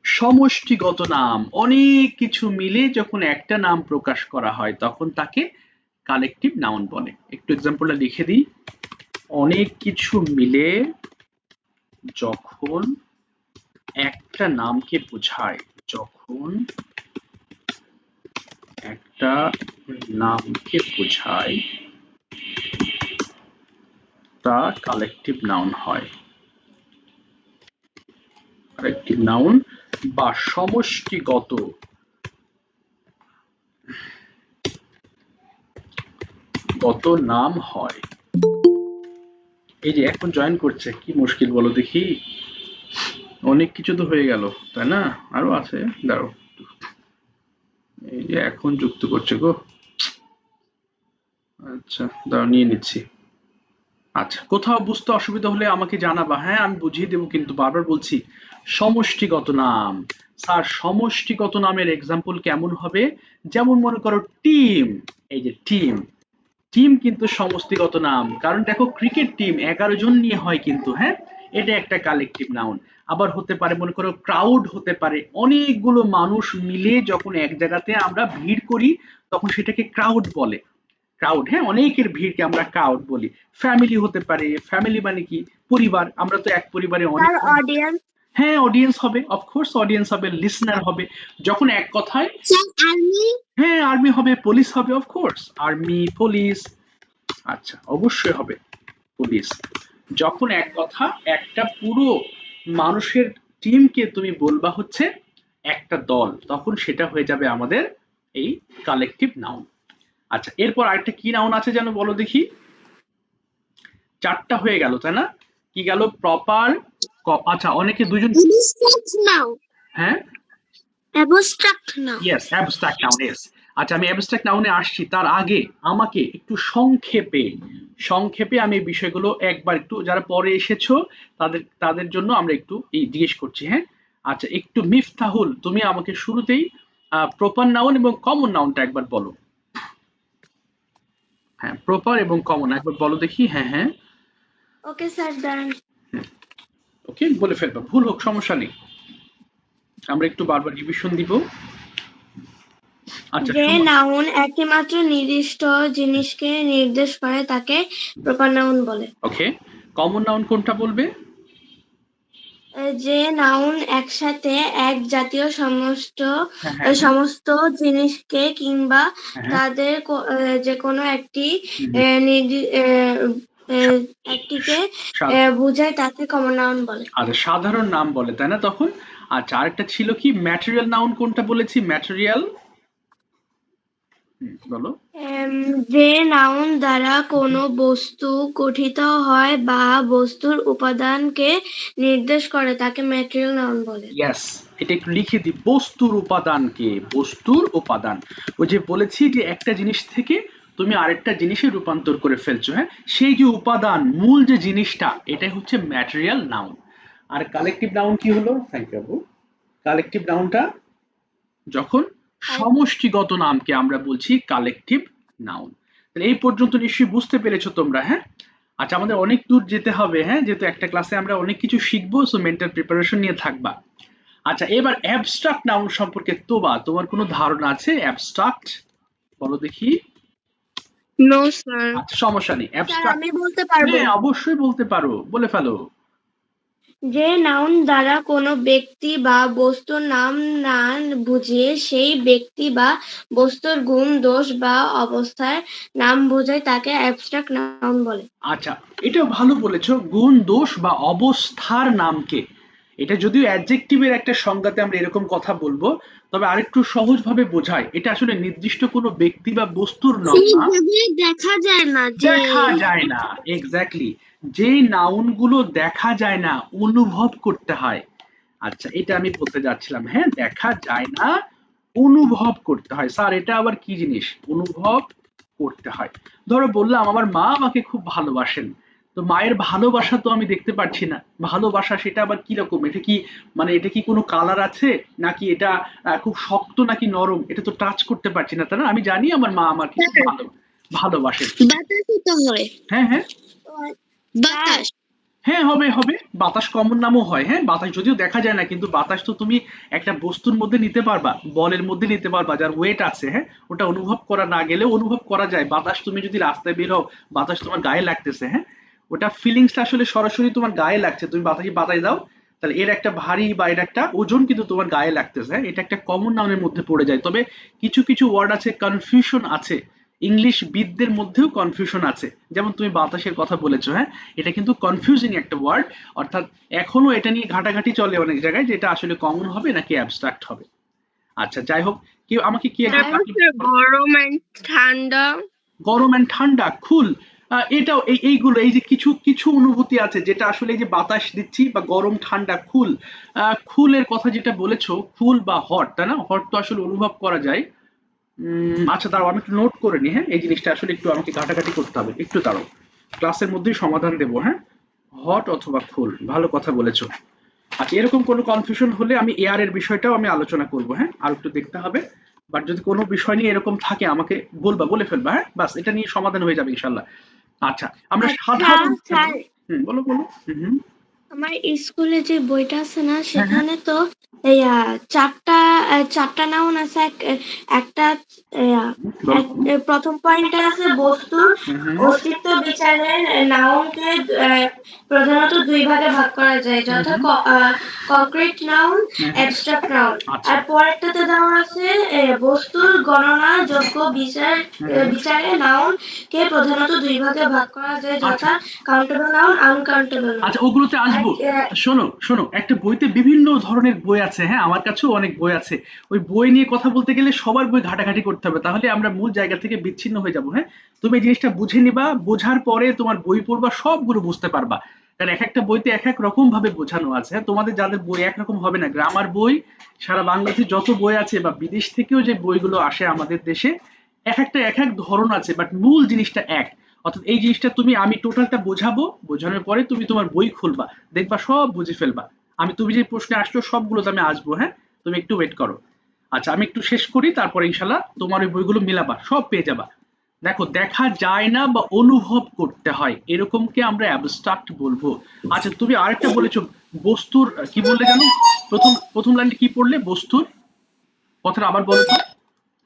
সমষ্টিগত নাম, অনেক কিছু মিলে যখন একটা নাম প্রকাশ করা হয় তখন তাকে কালেকটিভ নাউন বলে। একটু এক্সাম্পলটা লিখে দিই, অনেক কিছু মিলে যখন একটা নামকে বোঝায়, যখন একটা নামকে বোঝায় তা কালেকটিভ নাউন হয়। কালেকটিভ নাউন বা সমষ্টিগত নাম হয়। এই যে এখন জয়েন করছে, কি মুশকিল বলো দেখি, অনেক কিছু তো হয়ে গেল, তাই না? আরো আছে, দাঁড়াও, এই যে এখন যুক্ত করছে গো, আচ্ছা দাঁড়াও নিয়ে নিচ্ছি। আচ্ছা, কোথাও বুঝতে অসুবিধা হলে আমাকে জানাবা, হ্যাঁ আমি বুঝিয়ে দেবো, কিন্তু বারবার বলছি সমষ্টিগত নাম। স্যার সমষ্টিগত নামের এক্সাম্পল কেমন হবে? যেমন মনে করো টিম, এই যে টিম, টিম কিন্তু সমষ্টিগত নাম, কারণ দেখো ক্রিকেট টিম 11 জন নিয়ে হয় কিন্তু, হ্যাঁ, এটা একটা কালেকটিভ নাউন। আবার হতে পারে মনে করো ক্রাউড, হতে পারে অনেকগুলো মানুষ মিলে যখন এক জায়গাতে আমরা ভিড় করি তখন সেটাকে ক্রাউড বলে, ক্রাউড, হ্যাঁ, অনেকের ভিড়কে আমরা ক্রাউড বলি। ফ্যামিলি হতে পারে, ফ্যামিলি মানে কি, পরিবার, আমরা তো এক পরিবারে অনেক, স্যার অডিয়েন্স। হ্যাঁ অডিয়েন্স হবে, অফকোর্স অডিয়েন্স হবে, লিসনার হবে, যখন এক কথায়, স্যার আর্মি। হ্যাঁ আর্মি হবে, পুলিশ হবে, অফকোর্স আর্মি পুলিশ, আচ্ছা অবশ্যই হবে পুলিশ। যখন এক কথা একটা পুরো মানুষের টিমকে তুমি বলবা হচ্ছে একটা দল, তখন সেটা হয়ে যাবে আমাদের এই কালেকটিভ নাউন। আচ্ছা, এরপর আরেকটা কি নাউন আছে যেন বলো দেখি, চারটা হয়ে গেল তাই না? কি গেল, প্রপার, আচ্ছা অনেকে দুজন, অ্যাবস্ট্রাক্ট নাও। হ্যাঁ abstract noun. Yes, abstract noun, yes. আচ্ছা, আমি অ্যাবস্ট্রাক্ট নাউনে আসছি, তার আগে আমাকে একটু সংক্ষেপে, সংক্ষেপে আমি এই বিষয়গুলো একবার একটু, যারা পরে এসেছো তাদের তাদের জন্য আমরা একটু এই জিজ্ঞেস করছি, হ্যাঁ। আচ্ছা, একটু মিফতাহুল, তুমি আমাকে শুরুতেই প্রপার নাউন এবং কমন নাউনটা একবার বলো। হ্যাঁ, প্রপার এবং কমন একবার বলো দেখি। হ্যাঁ হ্যাঁ, ওকে স্যার, দাঁড়ান। ওকে, বলে ফেলবা, ভুল হোক সমস্যা নেই, আমরা একটু বারবার রিভিশন দিব। আচ্ছা যে শোনো, নাউন একটিমাত্র নির্দিষ্ট জিনিসকে নির্দেশ করে তাকে প্রপার নাউন বলে। ওকে, কমন নাউন কোনটা বলবে? যে নাউন একসাথে এক জাতীয় সমস্ত হ্যাঁ হ্যাঁ হ্যাঁ সমস্ত জিনিসকে কিংবা হ্যাঁ হ্যাঁ, তাদের যে কোনো একটি হুম, একটিকে সা- বোঝায় তাকে কমন নাউন বলে। আচ্ছা, সাধারণ নাম বলে তাই না তখন? আচ্ছা, আরেকটা ছিল কি, ম্যাটেরিয়াল নাউন কোনটা বলেছি? ম্যাটেরিয়াল, বলো। যে নাউন দ্বারা কোনো বস্তু গঠিত হয় বা বস্তুর উপাদানকে নির্দেশ করে তাকে ম্যাটেরিয়াল নাউন বলে। ইয়েস, এটা একটু লিখে দিই, বস্তুর উপাদানকে, বস্তুর উপাদান। ওই যে বলেছি যে একটা জিনিস থেকে তুমি আরেকটা জিনিসে রূপান্তর করে ফেলছো, হ্যাঁ, সেই যে উপাদান, মূল যে জিনিসটা, এটাই হচ্ছে ম্যাটেরিয়াল নাউন। আর কালেকটিভ নাউন কি হলো? থ্যাংক ইউ আপু। কালেকটিভ নাউনটা যখন সমষ্টিগত নামকে আমরা বলছি কালেকটিভ নাউন। তাহলে এই পর্যন্ত নিশ্চয়ই বুঝতে পেরেছো তোমরা, হ্যাঁ? আচ্ছা, আমাদের অনেক দূর যেতে হবে, হ্যাঁ, যেহেতু একটা ক্লাসে আমরা অনেক কিছু শিখবো, সো মেন্টাল প্রিপারেশন নিয়ে থাকবা। আচ্ছা, এবার অ্যাবস্ট্রাক্ট নাউন সম্পর্কে তোমার কোনো ধারণা আছে? অ্যাবস্ট্রাক্ট বলো দেখি। No sir. আচ্ছা, সমস্যা নেই, স্যার অ্যাবস্ট্রাক্ট, আমি বলতে পারবো। হ্যাঁ অবশ্যই বলতে পারো, বলে ফেলো। যে নাউন দ্বারা কোনো ব্যক্তি বা বস্তুর নাম না বুঝিয়ে সেই ব্যক্তি বা বস্তুর গুণ দোষ বা অবস্থার নাম বোঝায় তাকে অ্যাবস্ট্রাক্ট নাউন বলে। আচ্ছা, এটাও ভালো বলেছো, গুণ দোষ বা অবস্থার নামকে। এটা যদিও অ্যাডজেক্টিভের একটা সংজ্ঞাতে আমরা এরকম কথা বলবো, তবে আরেকটু সহজভাবে বোঝায়, এটা আসলে নির্দিষ্ট কোনো ব্যক্তি বা বস্তুর নাম না। সেইভাবে দেখা যায় না যে দেখা যায় না, এক্স্যাক্টলি, যেই নাউন গুলো দেখা যায় না, অনুভব করতে হয়। আচ্ছা, এটা আমি বলতে যাচ্ছিলাম, হ্যাঁ, দেখা যায় না, অনুভব করতে হয়। স্যার এটা আবার কি জিনিস? অনুভব করতে হয়। ধরো বললাম আমার মা আমাকে খুব ভালোবাসেন, তো মায়ের ভালোবাসা তো আমি দেখতে পাচ্ছি না, ভালোবাসা সেটা আবার কি রকম? এটা কি, মানে এটা কি কোনো কালার আছে, নাকি এটা খুব শক্ত নাকি নরম? এটা তো টাচ করতে পারছি না, তাই না? আমি জানি আমার মা আমাকে খুব ভালোবাসেন। বাতাসই তো হয়। হ্যাঁ হ্যাঁ বাতাস। হ্যাঁ, হবে হবে, বাতাস কমন নামও হয়, হ্যাঁ, বাতাস যদিও দেখা যায় না, কিন্তু বাতাস তো তুমি একটা বস্তুর মধ্যে নিতে পারবা, বলের মধ্যে নিতে পারবা, যার ওয়েট আছে, হ্যাঁ, ওটা অনুভব করা না গেলেও অনুভব করা যায়। বাতাস, তুমি যদি রাস্তায় বের হও, বাতাস তোমার গায়ে লাগতেছে, হ্যাঁ, ওটা ফিলিংসটা আসলে সরাসরি তোমার গায়ে লাগছে, তুমি বাতাসে বাতাস দাও, তাহলে এর একটা ভারী বা এর একটা ওজন কিন্তু তোমার গায়ে লাগতেছে, হ্যাঁ, এটা একটা কমন নাউনের মধ্যে পড়ে যায়। তবে কিছু কিছু ওয়ার্ড আছে, কনফিউশন আছে, ইংলিশ বিদদের মধ্যেও কনফিউশন আছে, যেমন তুমি বাতাসের কথা বলেছো, হ্যাঁ, এটা কিন্তু কনফিউজিং একটা ওয়ার্ড, অর্থাৎ এখনো এটা নিয়ে ঘাটাঘাটি চলে অনেক জায়গায়, যে এটা আসলে কমন হবে নাকি অ্যাবস্ট্রাক্ট হবে। আচ্ছা, যাই হোক, কেউ আমাকে কি একটা গরম এন্ড ঠান্ডা। গরম এন্ড ঠান্ডা, খুল, এটাও এইগুলো, এই যে কিছু কিছু অনুভূতি আছে যেটা আসলে এই যে বাতাস দিচ্ছি বা গরম ঠান্ডা, খুল, খুলের কথা যেটা বলেছো, খুল বা হট, তাই না? হট তো আসলে অনুভব করা যায়। আচ্ছা, দাঁড়াও, আমি একটু নোট করে নিই, হ্যাঁ, এই জিনিসটা আসলে একটু আমাকে ঘাটাঘাটি করতে হবে, একটু দাঁড়াও, ক্লাসের মধ্যেই সমাধান দেবো, হ্যাঁ। হট অথবা কুল, ভালো কথা বলেছো। আচ্ছা, এরকম কোনো কনফিউশন হলে আমি এয়ার এর বিষয়টাও আমি আলোচনা করবো, হ্যাঁ, আর একটু দেখতে হবে। বাট যদি কোনো বিষয় নিয়ে এরকম থাকে আমাকে বলবা, বলে ফেলবা, হ্যাঁ, বাস এটা নিয়ে সমাধান হয়ে যাবে ইনশাল্লাহ। আচ্ছা, আমরা আচ্ছা সাধারণ, স্যার, বলো বলো। হুম, আমার স্কুলে যে বইটা আছে না হ্যাঁ হ্যাঁ সেখানে তো এই চারটা নাউন আছে। একটা বলো বলো। প্রথম পয়েন্টে আছে বস্তুর হুম অস্তিত্ব বিচারে নাউনকে প্রধানত দুই ভাগে ভাগ করা যায়, যথা কংক্রিট নাউন, অ্যাবস্ট্রাক্ট নাউন। আচ্ছা, আর পরেরটাতে দেওয়া আছে বস্তুর গণনা যোগ্য বিচারে নাউন কে প্রধানত দুই ভাগে ভাগ করা যায়, আচ্ছা যথা কাউন্টেবল নাউন, আনকাউন্টেবল নাউন। আচ্ছা, ওগুলোতে আসবো। শোনো শোনো, একটা বইতে বিভিন্ন ধরনের বই আছে, হ্যাঁ, আমার কাছেও অনেক বই আছে। ওই বই নিয়ে কথা বলতে গেলে সবার বই ঘাটাঘাটি করতে হবে, তাহলে আমরা মূল জায়গা থেকে বিচ্ছিন্ন হয়ে যাবো, হ্যাঁ। তুমি এই জিনিসটা বুঝে নিবা, বোঝার পরে তোমার বই পড়বা, সবগুলো বুঝতে পারবা, কারণ এক একটা বইতে এক এক রকম ভাবে বোঝানো আছে, হ্যাঁ। তোমাদের যাদের বই একরকম হবে না, গ্রামার বই, সারা বাংলাদেশে যত বই আছে বা বিদেশ থেকেও যে বইগুলো আসে আমাদের দেশে, এক একটা এক এক ধরন আছে, বাট মূল জিনিসটা এক। অর্থাৎ এই জিনিসটা তুমি, আমি টোটালটা বোঝাবো, বোঝানোর পরে তুমি তোমার বই খুলবা, দেখবা সব বুঝে ফেলবা। তুমি যে প্রশ্নে আসছো সবগুলোতে আমি আসবো, হ্যাঁ, তুমি একটু ওয়েট করো। আচ্ছা আমি একটু শেষ করি, তারপরে ইনশাল্লাহ তোমার ওই বইগুলো মিলাবা, সব পেয়ে যাবা। দেখো, দেখা যায় না বা অনুভব করতে হয় এরকমকে আমরা অ্যাবস্ট্রাক্ট বলবো। আচ্ছা তুমি আরেকটা বলেছো, বস্তুর কি বললে জানো? প্রথম প্রথম লাইনটা কি পড়লে? বস্তুর কথাটা আবার বলো তো।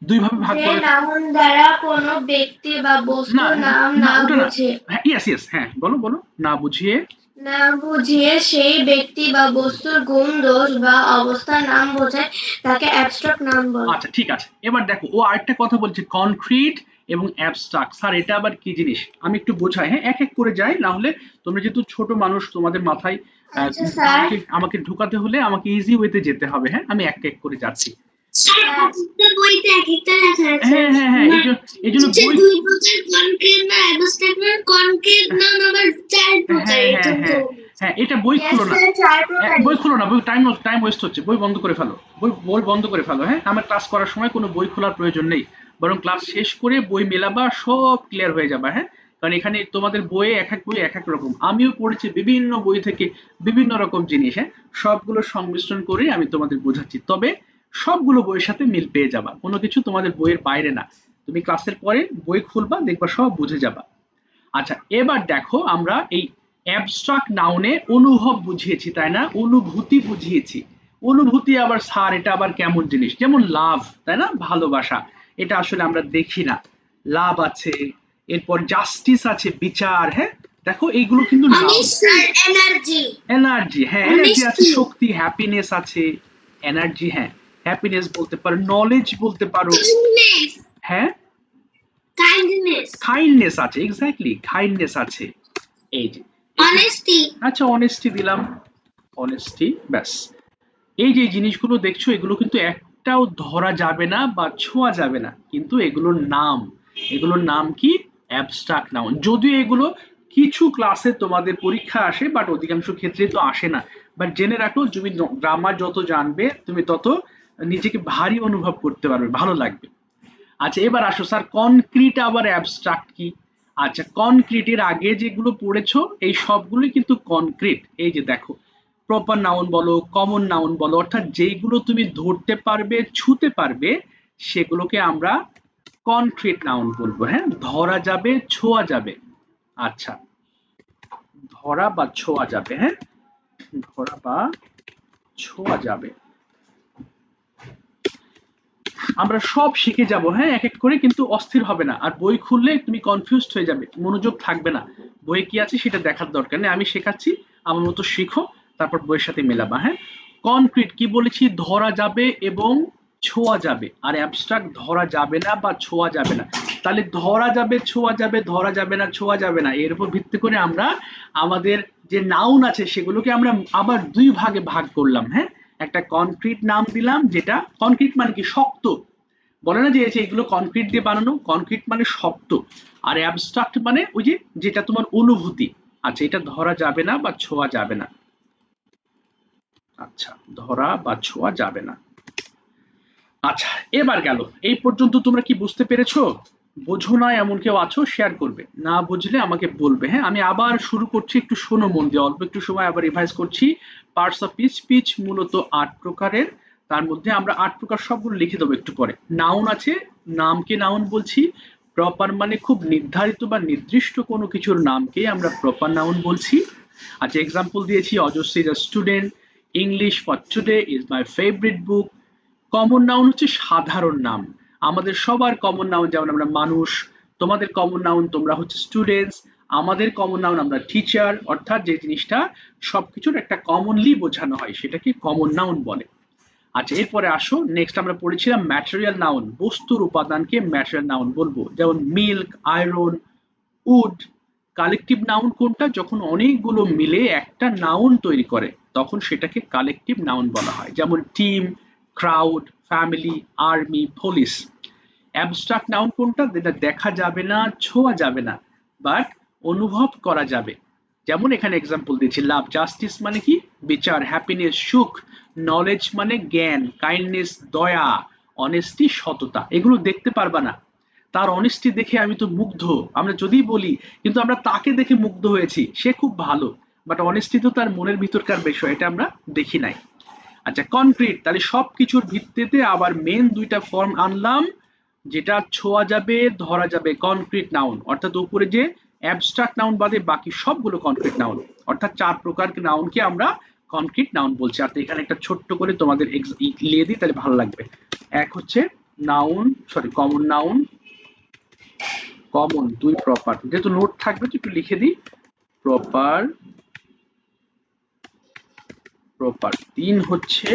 দুই ভাবে ভাগ যে করে। নাউন দ্বারা কোনো ব্যক্তি বা না বস্তুর নাম না, না ওটা না। বুঝে হ্যাঁ, ইয়েস ইয়েস, হ্যাঁ বলো বলো। না বুঝিয়ে। না বুঝিয়ে সেই ব্যক্তি বা বস্তুর গুণ দোষ বা অবস্থার নাম বোঝায় তাকে অ্যাবস্ট্রাক্ট নাউন বলে। আচ্ছা ঠিক আছে, এবার দেখো ও আরেকটা কথা বলছে, কনক্রিট এবং অ্যাবস্ট্রাক্ট। স্যার এটা আবার কি জিনিস? আমি একটু বোঝাই, হ্যাঁ, এক এক করে যাই, না হলে তোমরা যেহেতু ছোট মানুষ, তোমাদের মাথায় আচ্ছা স্যার। আমাকে আমাকে ঢুকাতে হলে আমাকে ইজি ওয়েতে যেতে হবে, হ্যাঁ, আমি এক এক করে যাচ্ছি। স্যার একটা বইতে এক একটা লেখা আছে। হ্যাঁ হ্যাঁ হ্যাঁ, এই জন্য হচ্ছে বই। দুই প্রকার কনক্রিট না অ্যাবস্ট্রাক্ট না কনক্রিট নাম আবার চার প্রকার হ্যাঁ এটা হ্যাঁ তো। হ্যাঁ হ্যাঁ, এটা বই Yes, খুলো না। স্যার চার প্রকারই। বই খুলো না, বই টাইম টাইম ওয়েস্ট হচ্ছে, বই বন্ধ করে ফেলো, বই বই বন্ধ করে ফেলো, হ্যাঁ, আমার ক্লাস করার সময় কোনো বই খোলার প্রয়োজন নেই, বরং ক্লাস শেষ করে বই মেলাবা, সব ক্লিয়ার হয়ে যাবে, হ্যাঁ। কারণ এখানে তোমাদের বইয়ে এক এক বই এক এক রকম, আমিও পড়েছি বিভিন্ন বই থেকে বিভিন্ন রকম জিনিস, হ্যাঁ, সবগুলো সংমিশ্রণ করে আমি তোমাদের বোঝাচ্ছি। তবে সবগুলো বইয়ের সাথে মিল পেয়ে যাবা, কোনো কিছু তোমাদের বইয়ের বাইরে না। তুমি ক্লাসের পরে বই খুলবা, দেখবা সব বুঝে যাবা। আচ্ছা এবার দেখো, আমরা এই অ্যাবস্ট্রাক্ট নাউনে অনুভব বুঝিয়েছি, তাই না? অনুভূতি বুঝিয়েছি। অনুভূতি আবার স্যার এটা আবার কেমন জিনিস? যেমন লাভ, তাই না? ভালোবাসা, এটা আসলে আমরা দেখি না। লাভ আছে, এরপর জাস্টিস আছে, বিচার, হ্যাঁ, দেখো এইগুলো কিন্তু নাউন। Sir energy. এনার্জি, হ্যাঁ এনার্জি আছে, শক্তি, হ্যাপিনেস আছে, এনার্জি, হ্যাঁ, হ্যাপিনেস বলতে পারো, নলেজ বলতে পারো, কাইন্ডনেস। হ্যাঁ, কাইন্ডনেস। কাইন্ডনেস আছে, এক্স্যাক্টলি কাইন্ডনেস আছে। এই যে অনেস্টি। আচ্ছা অনেস্টি দিলাম, অনেস্টি, ব্যাস। এই যে জিনিসগুলো দেখছো, এগুলো কিন্তু একটাও ধরা যাবে না বা ছোঁয়া যাবে না, কিন্তু এগুলোর নাম, এগুলোর নাম কি? Abstract noun. যদিও এগুলো কিছু ক্লাসে তোমাদের পরীক্ষা আসে, বাট অধিকাংশ ক্ষেত্রে তো আসে না। বাট জেনে রাখো, তুমি গ্রামার যত জানবে তুমি তত নিজেকে ভারী অনুভব করতে পারবে, ভালো লাগবে। আচ্ছা এবার আসো স্যার, কনক্রিট আবার অ্যাবস্ট্রাক্ট কি? আচ্ছা কনক্রিটের আগে যেগুলো পড়েছো এই সবগুলোই কিন্তু কনক্রিট। এই যে দেখো, প্রপার নাউন বলো, কমন নাউন বলো, অর্থাৎ যেগুলো তুমি ধরতে পারবে, ছুতে পারবে, সেগুলোকে আমরা কনক্রিট নাউন বলবো, হ্যাঁ, ধরা যাবে, ছোঁয়া যাবে। আচ্ছা, ধরা বা ছোঁয়া যাবে, হ্যাঁ, ধরা বা ছোঁয়া যাবে। আমরা সব শিখে যাব, হ্যাঁ, এক এক করে, কিন্তু অস্থির হবে না, আর বই খুললে তুমি কনফিউজড হয়ে যাবে, মনোযোগ থাকবে না, বইয়ে কি আছে সেটা দেখার দরকার নেই, আমি শেখাচ্ছি, আমার মতো শিখো, তারপর বইয়ের সাথে মেলাবা, হ্যাঁ। কনক্রিট কি বলেছি? ধরা যাবে এবং ছোঁয়া যাবে। আর অ্যাবস্ট্রাক্ট ধরা যাবে না বা ছোঁয়া যাবে না। তাহলে ধরা যাবে, ছোঁয়া যাবে, ধরা যাবে না, ছোঁয়া যাবে না, এর উপর ভিত্তি করে আমরা আমাদের যে নাউন আছে সেগুলোকে আমরা আবার দুই ভাগে ভাগ করলাম, হ্যাঁ। একটা কনক্রিট নাম দিলাম, যেটা কনক্রিট মানে কি? শক্ত। বলে না যে এগুলো কনক্রিট দিয়ে বানানো, কনক্রিট মানে শক্ত। আর অ্যাবস্ট্রাক্ট মানে ওই যে যেটা তোমার অনুভূতি। আচ্ছা এটা ধরা যাবে না বা ছোঁয়া যাবে না। আচ্ছা, ধরা বা ছোঁয়া যাবে না। আচ্ছা এবার গেল, এই পর্যন্ত তোমরা কি বুঝতে পেরেছো? বোঝো না এমন কেউ আছো, শেয়ার করবে, না বুঝলে আমাকে বলবে, হ্যাঁ। আমি আবার শুরু করছি, একটু শোনো মন দিয়ে, অল্প একটু সময় আবার রিভাইজ করছি। পার্টস অফ স্পিচ, স্পিচ মূলত ৮ প্রকারের, তার মধ্যে আমরা ৮ প্রকার সবগুলো লিখে দেবো একটু পরে। নাউন আছে, নামকে নাউন বলছি। প্রপার মানে খুব নির্ধারিত বা নির্দিষ্ট কোনো কিছুর নামকে আমরা প্রপার নাউন বলছি। আচ্ছা এক্সাম্পল দিয়েছি, অজস্র is a student, English for today is my favourite book. Common noun হচ্ছে সাধারণ নাম, আমাদের সবার কমন নাউন, যেমন আমরা মানুষ, তোমাদের কমন নাউন তোমরা হচ্ছে স্টুডেন্টস, আমাদের কমন নাউন আমরা টিচার, অর্থাৎ যে জিনিসটা সবকিছুর একটা কমনলি বোঝানো হয় সেটাকে কমন নাউন বলে। আচ্ছা এরপরে আসো, নেক্সট আমরা পড়েছিলাম ম্যাটেরিয়াল নাউন, বস্তুর উপাদানকে ম্যাটেরিয়াল নাউন বলবো, যেমন milk, iron, wood. Collective noun কোনটা? যখন অনেকগুলো মিলে একটা নাউন তৈরি করে তখন সেটাকে কালেকটিভ নাউন বলা হয়, যেমন team, crowd, family, army, police. Abstract noun কোনটা? যেটা দেখা যাবে না, ছোঁয়া যাবে না, বাট অনুভব করা যাবে। যেমন এখানে এক্সাম্পল দিয়েছি, লাভ, জাস্টিস মানে কি? বিচার, হ্যাপিনেস, সুখ, নলেজ মানে জ্ঞান, কাইন্ডনেস দয়া, অনেস্টি সততা। এগুলো দেখতে পারবা না, তার অনেস্টি দেখে আমি তো মুগ্ধ, আমরা যদি বলি, কিন্তু আমরা তাকে দেখে মুগ্ধ হয়েছি, সে খুব ভালো, বাট অনেস্টি তো তার মনের ভিতরকার বিষয়, এটা আমরা দেখি নাই। আচ্ছা কনক্রিট, তাহলে সবকিছুর ভিত্তিতে আবার মেন দুইটা ফর্ম আনলাম, যেটা ছোঁয়া যাবে ধরা যাবে, কনক্রিট নাউন, অর্থাৎ উপরে যে অ্যাবস্ট্রাক্ট নাউন বাদে বাকি সবগুলো কনক্রিট নাউন, অর্থাৎ 4 প্রকার নাউনকে আমরা কনক্রিট নাউন বলছি। আর এখানে একটা ছোট্ট করে তোমাদের লিখে দিই তাহলে ভালো লাগবে। এক হচ্ছে noun, sorry common noun, common 2 proper, যেহেতু নোট থাকবে তো একটু লিখে দিই, প্রপার, প্রপার 3 হচ্ছে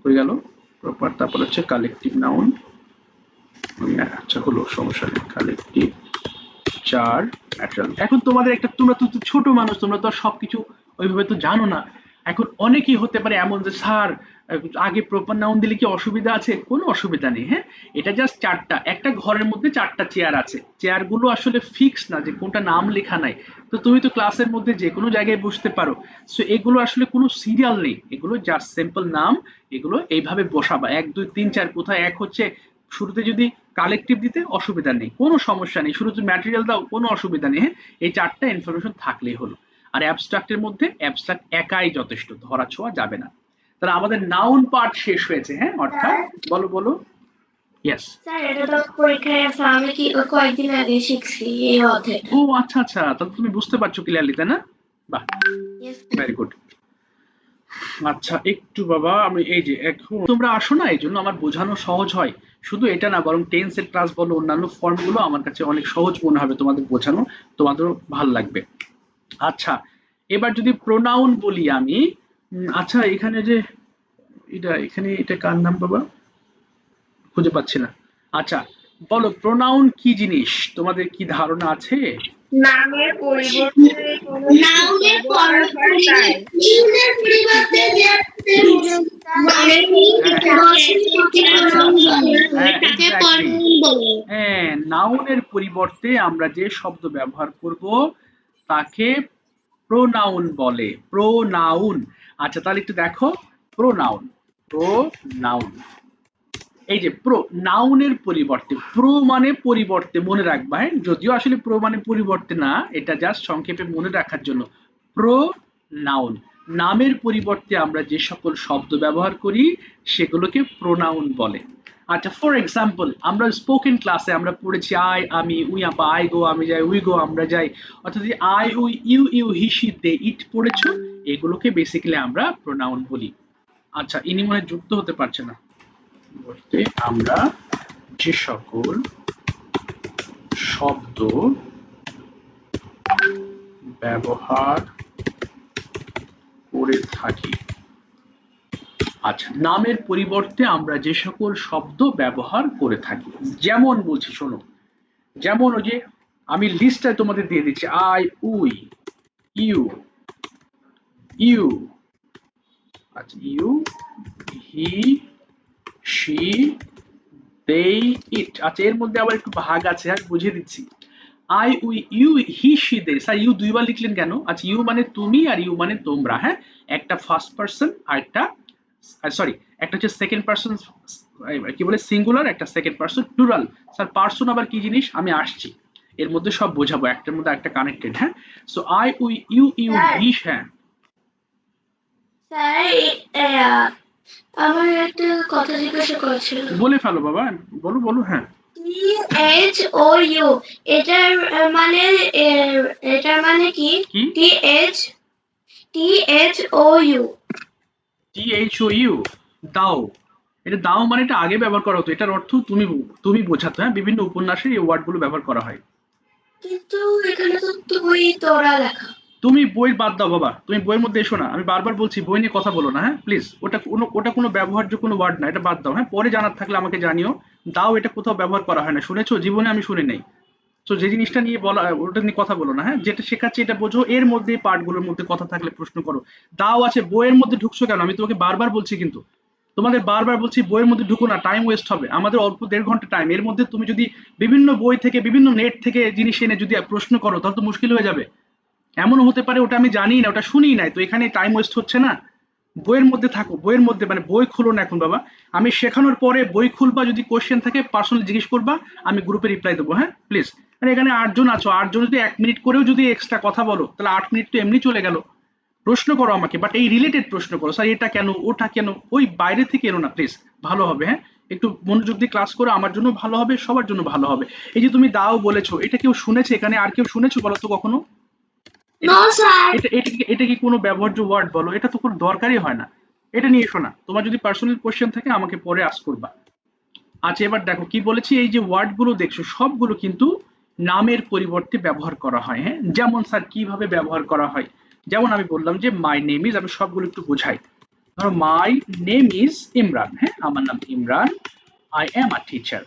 হয়ে গেল প্রপার, তারপর হচ্ছে কালেকটিভ নাউন, আচ্ছা হলো সমস্যা নেই, কালেকটিভ 4 ন্যাচারাল। এখন তোমাদের একটা, তোমরা তো ছোট মানুষ, তোমরা তো আর সবকিছু ওইভাবে তো জানো না। এখন অনেকেই হতে পারে এমন যে স্যার আগে প্রপার নাউন দিলে কি অসুবিধা আছে? কোনো অসুবিধা নেই। হ্যাঁ, এটা জাস্ট 4টা, একটা ঘরের মধ্যে 4টা চেয়ার আছে, চেয়ারগুলো আসলে ফিক্স না যে কোনটা নাম লেখা নাই। তো তুমি তো ক্লাসের মধ্যে যে কোনো জায়গায় বসতে পারো, সো এগুলো আসলে কোনো সিরিয়াল নেই, এগুলো জাস্ট সিম্পল নাম, এগুলো এইভাবে বসাবা 1 2 3 4, কোথায় এক হচ্ছে শুরুতে যদি কালেকটিভ দিতে অসুবিধা নেই, কোনো সমস্যা নেই, শুরুতে ম্যাটেরিয়াল দাও কোনো অসুবিধা নেই। হ্যাঁ, এই 4টা ইনফরমেশন থাকলেই হলো। আর অ্যাবস্ট্রাক্টের মধ্যে অ্যাবস্ট্রাক্ট একাই যথেষ্ট, ধরা ছোঁয়া যাবে না। তাহলে আমাদের নাউন পার্ট শেষ হয়েছে। হ্যাঁ, অর্থাৎ বলো বলো। ইয়েস। স্যার এটা তো পরীক্ষায় আছে, আমি কি কয়েকদিন আগে শিখছি এই অধ্যায়টা। ও আচ্ছা আচ্ছা, তাহলে তুমি বুঝতে পারছো ক্লিয়ারলি, তাই না? বাহ, Yes, ভেরি গুড। আচ্ছা একটু বাবা, আমি এই যে এখন তোমরা আসো না, এই জন্য আমার বোঝানো সহজ হয়। শুধু এটা না, বরং টেন্সের ক্লাস বলো, অন্যান্য ফর্মগুলো আমার কাছে অনেক সহজ মনে হবে তোমাদের বোঝানো, তোমাদেরও ভাল লাগবে। আচ্ছা, এবার যদি প্রোনাউন বলি আমি, আচ্ছা এখানে যে এটা, এখানে এটা কার নাম বাবা, খুঁজে পাচ্ছি না। আচ্ছা বলো, প্রোনাউন কি জিনিস, তোমাদের কি ধারণা আছে? নামের পরিবর্তে কোনো কিছু ব্যবহার হয় তাই। আচ্ছা আচ্ছা, হ্যাঁ এক্স্যাক্টলি, হ্যাঁ নাউনের পরিবর্তে আমরা যে শব্দ ব্যবহার করব তাকে প্রোনাউন বলে, প্রোনাউন। আচ্ছা তাহলে একটু দেখো, প্রোনাউন, প্রোনাউন, এই যে প্রো, নাউনের পরিবর্তে, প্রো মানে পরিবর্তে, মনে রাখবা। হ্যাঁ, যদিও আসলে প্রো মানে পরিবর্তে না, এটা জাস্ট সংক্ষেপে মনে রাখার জন্য। প্রো নাউন, নামের পরিবর্তে আমরা যে সকল শব্দ ব্যবহার করি সেগুলোকে প্রোনাউন বলে। আচ্ছা ফর এক্সাম্পল, আমরা স্পোকেন ক্লাসে আমরা পড়েছি আই, আমি, উই, আপা, আই গো আমি যাই, উই গো আমরা যাই, অর্থাৎ I we you you he she they it পড়েছো, এগুলোকে বেসিক্যালি আমরা প্রোনাউন বলি। আচ্ছা ইনি মনে হয় যুক্ত হতে পারছে না, বলতে আমরা যে সকল শব্দ ব্যবহার করে থাকি, আচ্ছা নামের পরিবর্তে আমরা যে সকল শব্দ ব্যবহার করে থাকি, যেমন বলছি শোনো, যেমন ওই যে আমি লিস্টটা তোমাদের দিয়ে দিচ্ছি, আই, উই, ইউ, ইউ, আচ্ছা ইউ, হি, শি, দে, ইট। আচ্ছা এর মধ্যে আবার একটু ভাগ আছে, আমি বুঝিয়ে দিচ্ছি। I we you he she they, sir you দুইবার লিখলেন কেন? আচ্ছা ইউ মানে তুমি আর ইউ মানে তোমরা। হ্যাঁ, একটা ফার্স্ট পারসন আর একটা, সরি, একটা হচ্ছে সেকেন্ড পারসন, কি বলে সিঙ্গুলার, একটা second person plural. Sir person আবার কি জিনিস, আমি আসছি, এর মধ্যে সব বোঝাবো, একটার মধ্যে একটা কানেক্টেড। হ্যাঁ, so I we you you he, হ্যাঁ স্যার আমার একটা কথা জিজ্ঞাসা করেছিল। বলে ফেলো বাবা, বলো বলো। হ্যাঁ, THOU এটার মানে এটার মানে কি? কি? THOU THOU, দাও, এটা দাও মানে এটা আগে ব্যবহার করা হতো, এটার অর্থ তুমি, তুমি বোঝাতো। হ্যাঁ, বিভিন্ন উপন্যাসে এই ওয়ার্ডগুলো ব্যবহার করা হয়। কিন্তু এখানে তো তুই তোরা লেখা। তুমি বই বাদ দাও বাবা, তুমি বইয়ের মধ্যে এসো না, আমি বারবার বলছি বই নিয়ে কথা বলো না। হ্যাঁ প্লিজ, ওটা কোনো ব্যবহার্য কোনো ওয়ার্ড না, এটা বাদ দাও। হ্যাঁ, পরে জানার থাকলে আমাকে জানিও। দাও এটা কোথাও ব্যবহার করা হয় না, শুনেছো? জীবনে আমি শুনি নাই। তো যে জিনিসটা নিয়ে বলা, ওটা নিয়ে কথা বলো না। হ্যাঁ, যেটা শেখাচ্ছি এটা বোঝো, এর মধ্যে পার্টগুলোর মধ্যে কথা থাকলে প্রশ্ন করো। দাও আছে, বইয়ের মধ্যে ঢুকছো কেন? আমি তোমাকে বারবার বলছি, কিন্তু তোমাদের বারবার বলছি বইয়ের মধ্যে ঢুকো না, টাইম ওয়েস্ট হবে। আমাদের অল্প 1.5 ঘন্টা টাইম, এর মধ্যে তুমি যদি বিভিন্ন বই থেকে বিভিন্ন নেট থেকে জিনিস এনে যদি প্রশ্ন করো তাহলে তো মুশকিল হয়ে যাবে। এমনও হতে পারে ওটা আমি জানি না, ওটা শুনি নাই, তো এখানে টাইম ওয়েস্ট হচ্ছে না। বইয়ের মধ্যে থাকো, বইয়ের মধ্যে, মানে বই খুলো না এখন বাবা। আমি শেখানোর পরে বই খুলবা, যদি কোশ্চেন থাকে পার্সোনালি জিজ্ঞেস করবা, আমি গ্রুপে রিপ্লাই দেবো। হ্যাঁ প্লিজ, মানে এখানে 8 জন আছো, 8 জন যদি 1 মিনিট করেও যদি এক্সট্রা কথা বলো তাহলে 8 মিনিট তো এমনি চলে গেল। প্রশ্ন করো আমাকে, বাট এই রিলেটেড প্রশ্ন করো, স্যার এটা কেন, ওটা কেন, ওই বাইরে থেকে এনো না প্লিজ, ভালো হবে। হ্যাঁ, একটু মনোযোগ দিয়ে ক্লাস করো, আমার জন্য ভালো হবে, সবার জন্য ভালো হবে। এই যে তুমি দাও বলেছো, এটা কেউ শুনেছে এখানে? আর কেউ শুনেছো বলো তো কখনো? No sir. এটা কি কোনো ব্যবহার্য ওয়ার্ড বলো? এটা তো কোনো দরকারই হয় না। এটা নিয়ে এসো না, তোমার যদি পার্সোনাল কোশ্চেন থাকে আমাকে পরে আস্ক করবা। আচ্ছা এবার দেখো কি বলেছি, এই যে ওয়ার্ড গুলো দেখছো সবগুলো কিন্তু নামের পরিবর্তে ব্যবহার করা হয়। হ্যাঁ, যেমন স্যার কিভাবে ব্যবহার করা হয়, যেমন আমি বললাম যে মাই নেম ইজ, আমি সবগুলো একটু বোঝাই। ধরো মাই নেম ইজ ইমরান, হ্যাঁ আমার নাম Imran, I am a teacher,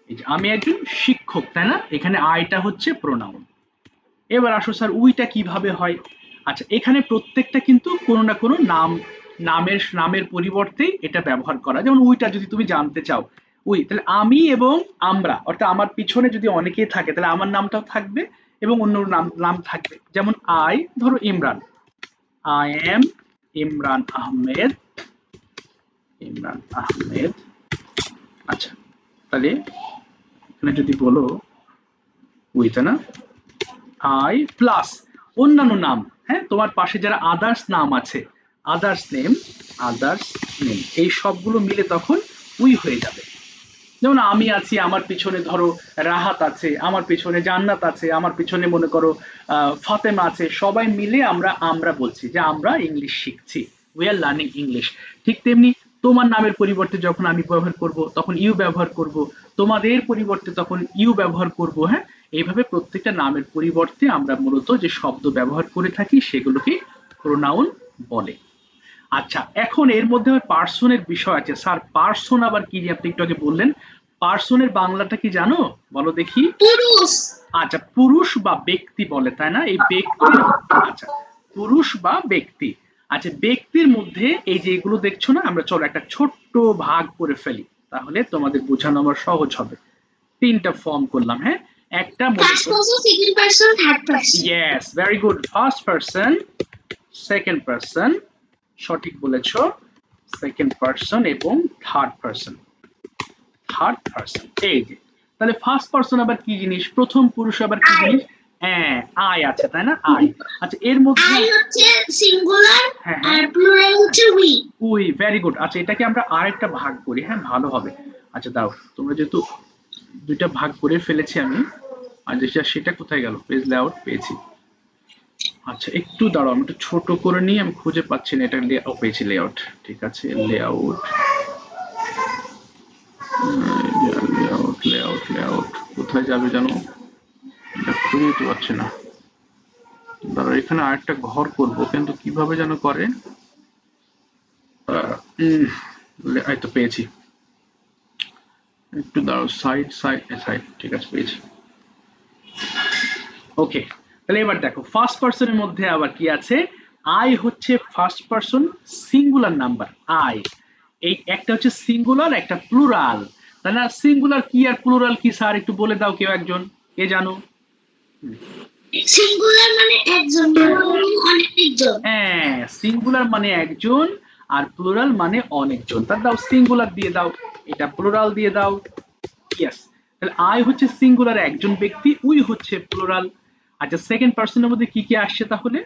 এই যে আমি একজন শিক্ষক, তাই না? এখানে আইটা হচ্ছে প্রোনাউন। এবার আসো স্যার উইটা কিভাবে হয়। আচ্ছা এখানে প্রত্যেকটা কিন্তু কোনো না কোনো নামের পরিবর্তে এটা ব্যবহার করা। যেমন উইটা যদি তুমি জানতে চাও, উই তাহলে আমি এবং আমরা, অর্থাৎ আমার পিছনে যদি অনেকেই থাকে তাহলে আমার নামটাও থাকবে এবং অন্য নাম নাম থাকবে। যেমন আই, ধরো ইমরান, আই এম ইমরান আহমেদ, ইমরান আহমেদ। আচ্ছা তাহলে এখানে যদি বলো উইটা না, আই প্লাস অন্যান্য নাম, হ্যাঁ তোমার পাশে যারা আদার্স নাম আছে, আদার্স নেম, আদার্স নেম, এই সবগুলো মিলে তখন উই হয়ে যাবে। যেমন আমি আছি, আমার পিছনে ধরো রাহাত আছে, আমার পিছনে জান্নাত আছে, আমার পিছনে মনে করো ফাতেমা আছে, সবাই মিলে আমরা বলছি যে আমরা ইংলিশ শিখছি, উই আর লার্নিং ইংলিশ। ঠিক তেমনি তোমার নামের পরিবর্তে যখন আমি ব্যবহার করব তখন ইউ ব্যবহার করব, তোমাদের পরিবর্তে তখন ইউ ব্যবহার করব। হ্যাঁ, এইভাবে প্রত্যেকটা নামের পরিবর্তে আমরা মূলত যে শব্দ ব্যবহার করে থাকি সেগুলোকে প্রোনাউন বলে। আচ্ছা এখন এর মধ্যে আবার পার্সনের বিষয় আছে। স্যার পার্সন আবার কি, আপনি একটু আগে বললেন, পার্সনের বাংলাটা কি জানো, বলো দেখি? পুরুষ। আচ্ছা পুরুষ বা ব্যক্তি বলে, তাই না? এই ব্যক্তি, আচ্ছা পুরুষ বা ব্যক্তি। আচ্ছা ব্যক্তির মধ্যে এই যে এগুলো দেখছো না, আমরা চলো একটা ছোট্ট ভাগ করে ফেলি, তাহলে তোমাদের বোঝানো আমার সহজ হবে। 3টা ফর্ম করলাম। হ্যাঁ, একটা first person, second person, third person. Yes, very good, first person, second person, সঠিক বলেছো, সেকেন্ড পারসন এবং থার্ড পারসন, থার্ড পারসন। এই যে তাহলে ফার্স্ট পারসন আবার কি জিনিস, প্রথম পুরুষ আবার কি জিনিস? হ্যাঁ আই আছে, তাই না? আই। আচ্ছা এর মধ্যে আই হচ্ছে সিঙ্গুলার হ্যাঁ আর হ্যাঁ প্লুরাল হচ্ছে উই। We, very good. আচ্ছা এটাকে আমরা আরেকটা ভাগ করি, হ্যাঁ ভালো হবে। আচ্ছা দাও, তোমরা যেহেতু 2টা ভাগ করে ফেলেছি আমি, আর সেটা কোথায় গেল, পেজ লেআউট পেয়েছি। আচ্ছা একটু দাঁড়াও, আমি একটু ছোট করে নিই, আমি খুঁজে পাচ্ছি না এটা, পেয়েছি লেআউট, ঠিক আছে লেআউট, লেআউট লেআউট লেআউট কোথায় যাবে জানো, এটা খুঁজে দিতে পারছি না। দাঁড়াও এখানে আরেকটা ঘর করব, কিন্তু কিভাবে যেন করে, এই তো পেয়েছি, একটু দাঁড়াও, সাইড সাইড সাইড, ঠিক আছে পেয়েছি। ওকে, তাহলে এবার দেখো ফার্স্ট পারসনের মধ্যে আবার কি আছে, আই হচ্ছে first person singular number I. এই একটা হচ্ছে সিঙ্গুলার, একটা প্লুরাল, তাই না? সিঙ্গুলার কি আর প্লুরাল কি স্যার একটু বলে দাও কেউ একজন, কে জানো? সিঙ্গুলার মানে একজন, প্লুরাল মানে অনেকজন। হ্যাঁ, সিঙ্গুলার মানে একজন আর প্লুরাল মানে অনেকজন। তার দাও সিঙ্গুলার দিয়ে দাও, এটা প্লুরাল দিয়ে দাও। ইয়েস, তাহলে আই হচ্ছে সিঙ্গুলার একজন ব্যক্তি, উই হচ্ছে প্লুরাল। আচ্ছা সেকেন্ড পারসনের মধ্যে কি কি আসছে তাহলে?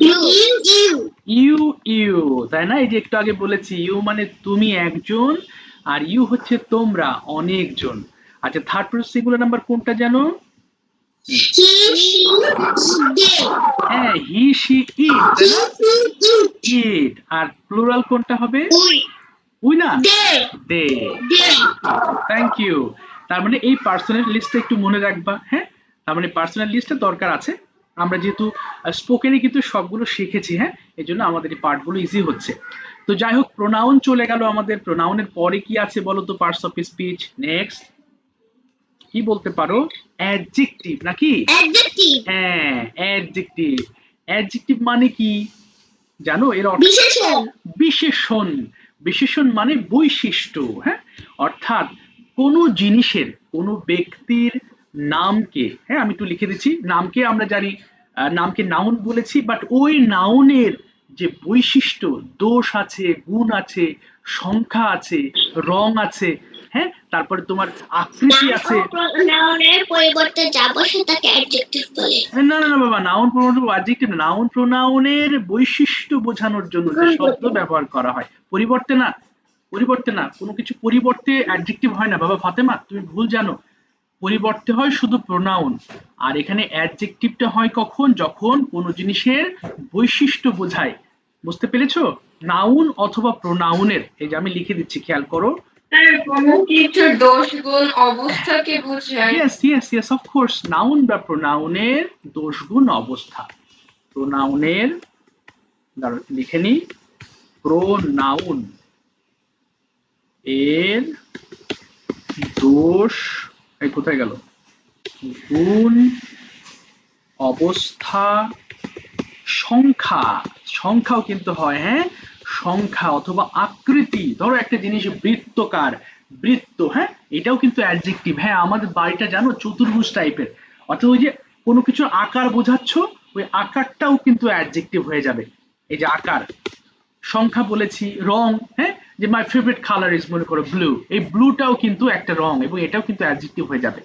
ইউ ইউ ইউ ইউ, তাই না? এই যে একটু আগে বলেছি ইউ মানে তুমি একজন, আর ইউ হচ্ছে তোমরা অনেকজন। আচ্ছা থার্ড পারসন সিঙ্গুলার নাম্বার কোনটা জানো? He she they. হ্যাঁ হি শি ইট, তাই না? ইট। আর প্লুরাল কোনটা হবে? উই উই না, দে দে। দে। Thank you. তার মানে এই পার্সোনাল লিস্টটা একটু মনে রাখবা। হ্যাঁ, তার মানে পার্সোনাল লিস্টটা দরকার আছে, আমরা যেহেতু স্পোকেনে কিন্তু সবগুলো শিখেছি। হ্যাঁ, এই জন্য আমাদের এই পার্টগুলো ইজি হচ্ছে। তো যাই হোক, প্রোনাউন চলে গেল আমাদের। প্রোনাউনের পরে কি আছে বলো তো, পার্টস অফ স্পিচ। নেক্সট কি বলতে পারো? অ্যাডজেক্টিভ নাকি? অ্যাডজেক্টিভ হ্যাঁ অ্যাডজেক্টিভ। অ্যাডজেক্টিভ মানে কি জানো? এর অর্থ বিশেষণ। বিশেষণ। বিশেষণ মানে বৈশিষ্ট্য। হ্যাঁ, অর্থাৎ কোনো জিনিসের, কোনো ব্যক্তির নামকে, হ্যাঁ আমি একটু লিখে দিচ্ছি, নামকে আমরা জানি, নামকে নাউন বলেছি, বাট ওই নাউনের যে বৈশিষ্ট্য, দোষ আছে, গুণ আছে, সংখ্যা আছে, রং আছে, হ্যাঁ তারপরে তোমার আকৃতি আছে। নাউনের পরিবর্তে যা বসে তাকে অ্যাডজেক্টিভ বলে। না না না বাবা, নাউন প্রোনাউন অ্যাডজেক্টিভ না, নাউন প্রোনাউনের বৈশিষ্ট্য বোঝানোর জন্য যে শব্দ ব্যবহার করা হয়, পরিবর্তে না, পরিবর্তে না, কোনো কিছু পরিবর্তে অ্যাডজেক্টিভ হয় না বাবা ফাতেমা, তুমি ভুল জানো। পরিবর্তে হয় শুধু প্রোনাউন, আর এখানে অ্যাডজেক্টিভটা হয় কখন, যখন কোনো জিনিসের বৈশিষ্ট্য বোঝায়। বুঝতে পেরেছো? নাউন অথবা প্রোনাউনের, এই যে আমি লিখে দিচ্ছি, খেয়াল করো। কোনো কিছুর দোষ গুণ অবস্থাকে বোঝায়। Yes yes yes, of course, noun বা প্রোনাউনের দোষ গুণ অবস্থা। প্রোনাউনের, দাঁড়াও লিখে নি, প্রোনাউন এর দোষ, এই কোথায় গেল, গুণ, অবস্থা, সংখ্যা, সংখ্যাও কিন্তু হয়, হ্যাঁ, সংখ্যা অথবা আকৃতি। ধরো একটা জিনিস বৃত্তকার, বৃত্ত, হ্যাঁ, এটাও কিন্তু অ্যাডজেক্টিভ। হ্যাঁ, আমাদের বাড়িটা জানো চতুর্ভুজ টাইপের, অর্থাৎ ওই যে কোনো কিছুর আকার বোঝাচ্ছ, ওই আকারটাও কিন্তু অ্যাডজেক্টিভ হয়ে যাবে। এই যে আকার, সংখ্যা বলেছি, রং, হ্যাঁ, যে মাই ফেভারিট কালার ইজ, মনে করো ব্লু, এই ব্লুটাও কিন্তু একটা রং এবং এটাও কিন্তু অ্যাডজেক্টিভ হয়ে যাবে।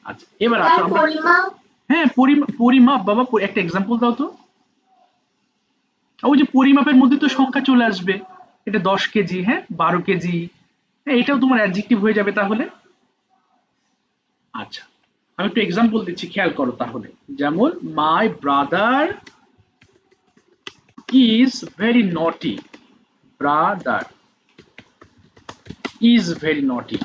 আচ্ছা, এবার আসো আমরা, হ্যাঁ, পরিমাপ বাবা, একটা এক্সাম্পল দাও তো। ওই যে পরিমাপের মধ্যে তো সংখ্যা চলে আসবে, এটা 10 কেজি, হ্যাঁ, 12 কেজি, হ্যাঁ, এটাও তোমার অ্যাডজেক্টিভ হয়ে যাবে তাহলে। আচ্ছা, আমি একটু এক্সাম্পল দিচ্ছি, খেয়াল করো তাহলে। যেমন মাই ব্রাদার ইজ ভেরি নটি, ব্রাদার ইজ ভেরি নটি।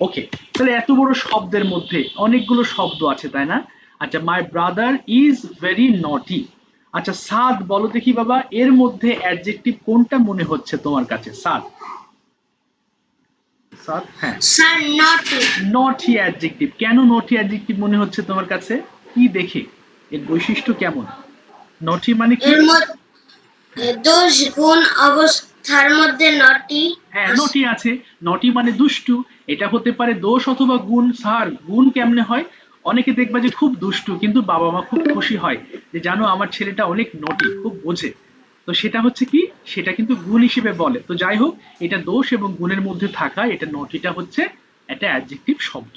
ওকে, তাহলে এত বড় শব্দের মধ্যে অনেকগুলো শব্দ আছে, তাই না? আচ্ছা, মাই ব্রাদার ইজ ভেরি নটি। আচ্ছা, সাদ বলো দেখি বাবা, এর মধ্যে অ্যাডজেক্টিভ কোনটা মনে হচ্ছে তোমার কাছে? সাদ, সাদ, হ্যাঁ, স্যার নটি। নটি অ্যাডজেক্টিভ। কেন নটি অ্যাডজেক্টিভ মনে হচ্ছে তোমার কাছে? কি দেখে, এর বৈশিষ্ট্য কেমন? নটি মানে কি? এর মধ্যে দোষ গুণ অবস্থার মধ্যে নটি। হ্যাঁ, নটি আছে, নটি মানে দুষ্টু। এটা হতে পারে দোষ অথবা গুণ। স্যার গুণ কেমনে হয়? অনেকে দেখবা যে খুব দুষ্টু, কিন্তু বাবা মা খুব খুশি হয় যে জানো আমার ছেলেটা অনেক নটি, খুব বোঝে, তো সেটা হচ্ছে কি, সেটা কিন্তু গুণ হিসেবে বলে। তো যাই হোক, এটা দোষ এবং গুণের মধ্যে থাকা, এটা নটিটা হচ্ছে একটা অ্যাডজেক্টিভ শব্দ।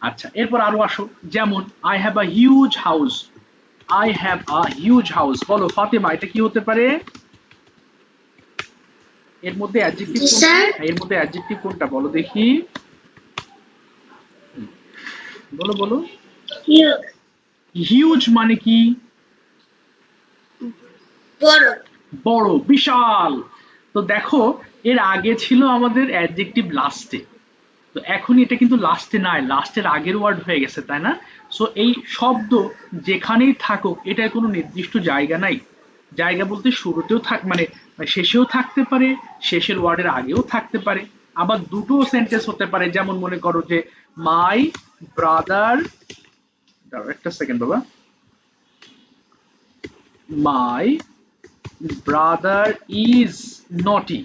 আচ্ছা, এরপর আরো আসো। যেমন I have a huge house, I have a huge house, বলো ফাতেমা এটা কি হতে পারে? এর মধ্যে অ্যাডজেক্টিভ জি কোনটা? স্যার। এর মধ্যে অ্যাডজেক্টিভ কোনটা বলো দেখি, বলো বলো। হিউজ মানে কি? বড়। বড়, বিশাল। তো দেখো, এর আগে ছিল আমাদের অ্যাডজেক্টিভ লাস্টে, তো এখন এটা কিন্তু লাস্টে নাই, লাস্টের আগের ওয়ার্ড হয়ে গেছে, তাই না? সো এই শব্দ যেখানেই থাকুক, এটার কোনো নির্দিষ্ট জায়গা নাই। জায়গা বলতে শুরুতেও মানে শেষেও থাকতে পারে, শেষের ওয়ার্ডের আগেও থাকতে পারে, আবার দুটো সেন্টেন্স হতে পারে। যেমন মনে করো যে মাই ব্রাদার, একটা সেকেন্ড বাবা, মাই ব্রাদার ইজ নটি,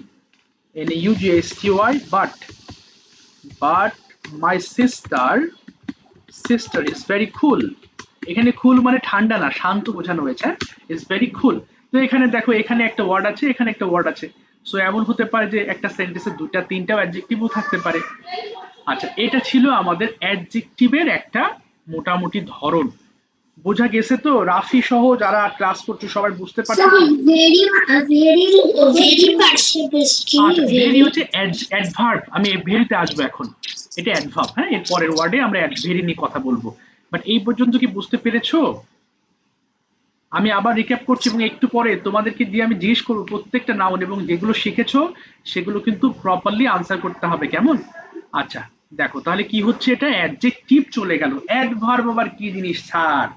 NAUGSTY, but my sister is very cool। এখানে কুল মানে ঠান্ডা না, শান্ত বোঝানো হয়েছে, ইজ ভেরি কুল। তো এখানে দেখো, এখানে একটা ওয়ার্ড আছে, এখানে একটা ওয়ার্ড আছে, সো এমন হতে পারে যে একটা সেন্টেন্সে দুইটা তিনটাও অ্যাডজেক্টিভও থাকতে পারে। আচ্ছা, এটা ছিল আমাদের অ্যাডজেক্টিভের একটা মোটামুটি ধরন। বোঝা গেছে তো? রাফি সহ যারা ক্লাস করছো সবাই বুঝতে পারছো তো? ভেরি ভেরি ভেরি আচ্ছা, ভেরি হচ্ছে অ্যাডভার্ব, আমি ভেরিতে আসবো এখন। এটা অ্যাডভার্ব, হ্যাঁ, এর পরের ওয়ার্ডে আমরা ভেরি নিয়ে কথা বলবো। বাট এই পর্যন্ত কি বুঝতে পেরেছো? আমি আবার রিক্যাপ করছি এবং একটু পরে তোমাদেরকে দিয়ে আমি জিজ্ঞেস করবো প্রত্যেকটা নাউন, এবং যেগুলো শিখেছো সেগুলো কিন্তু প্রপারলি আনসার করতে হবে, কেমন? আচ্ছা, দেখো তাহলে কি হচ্ছে, এটা অ্যাডজেক্টিভ চলে গেল। অ্যাডভার্ব আবার কি জিনিস স্যার?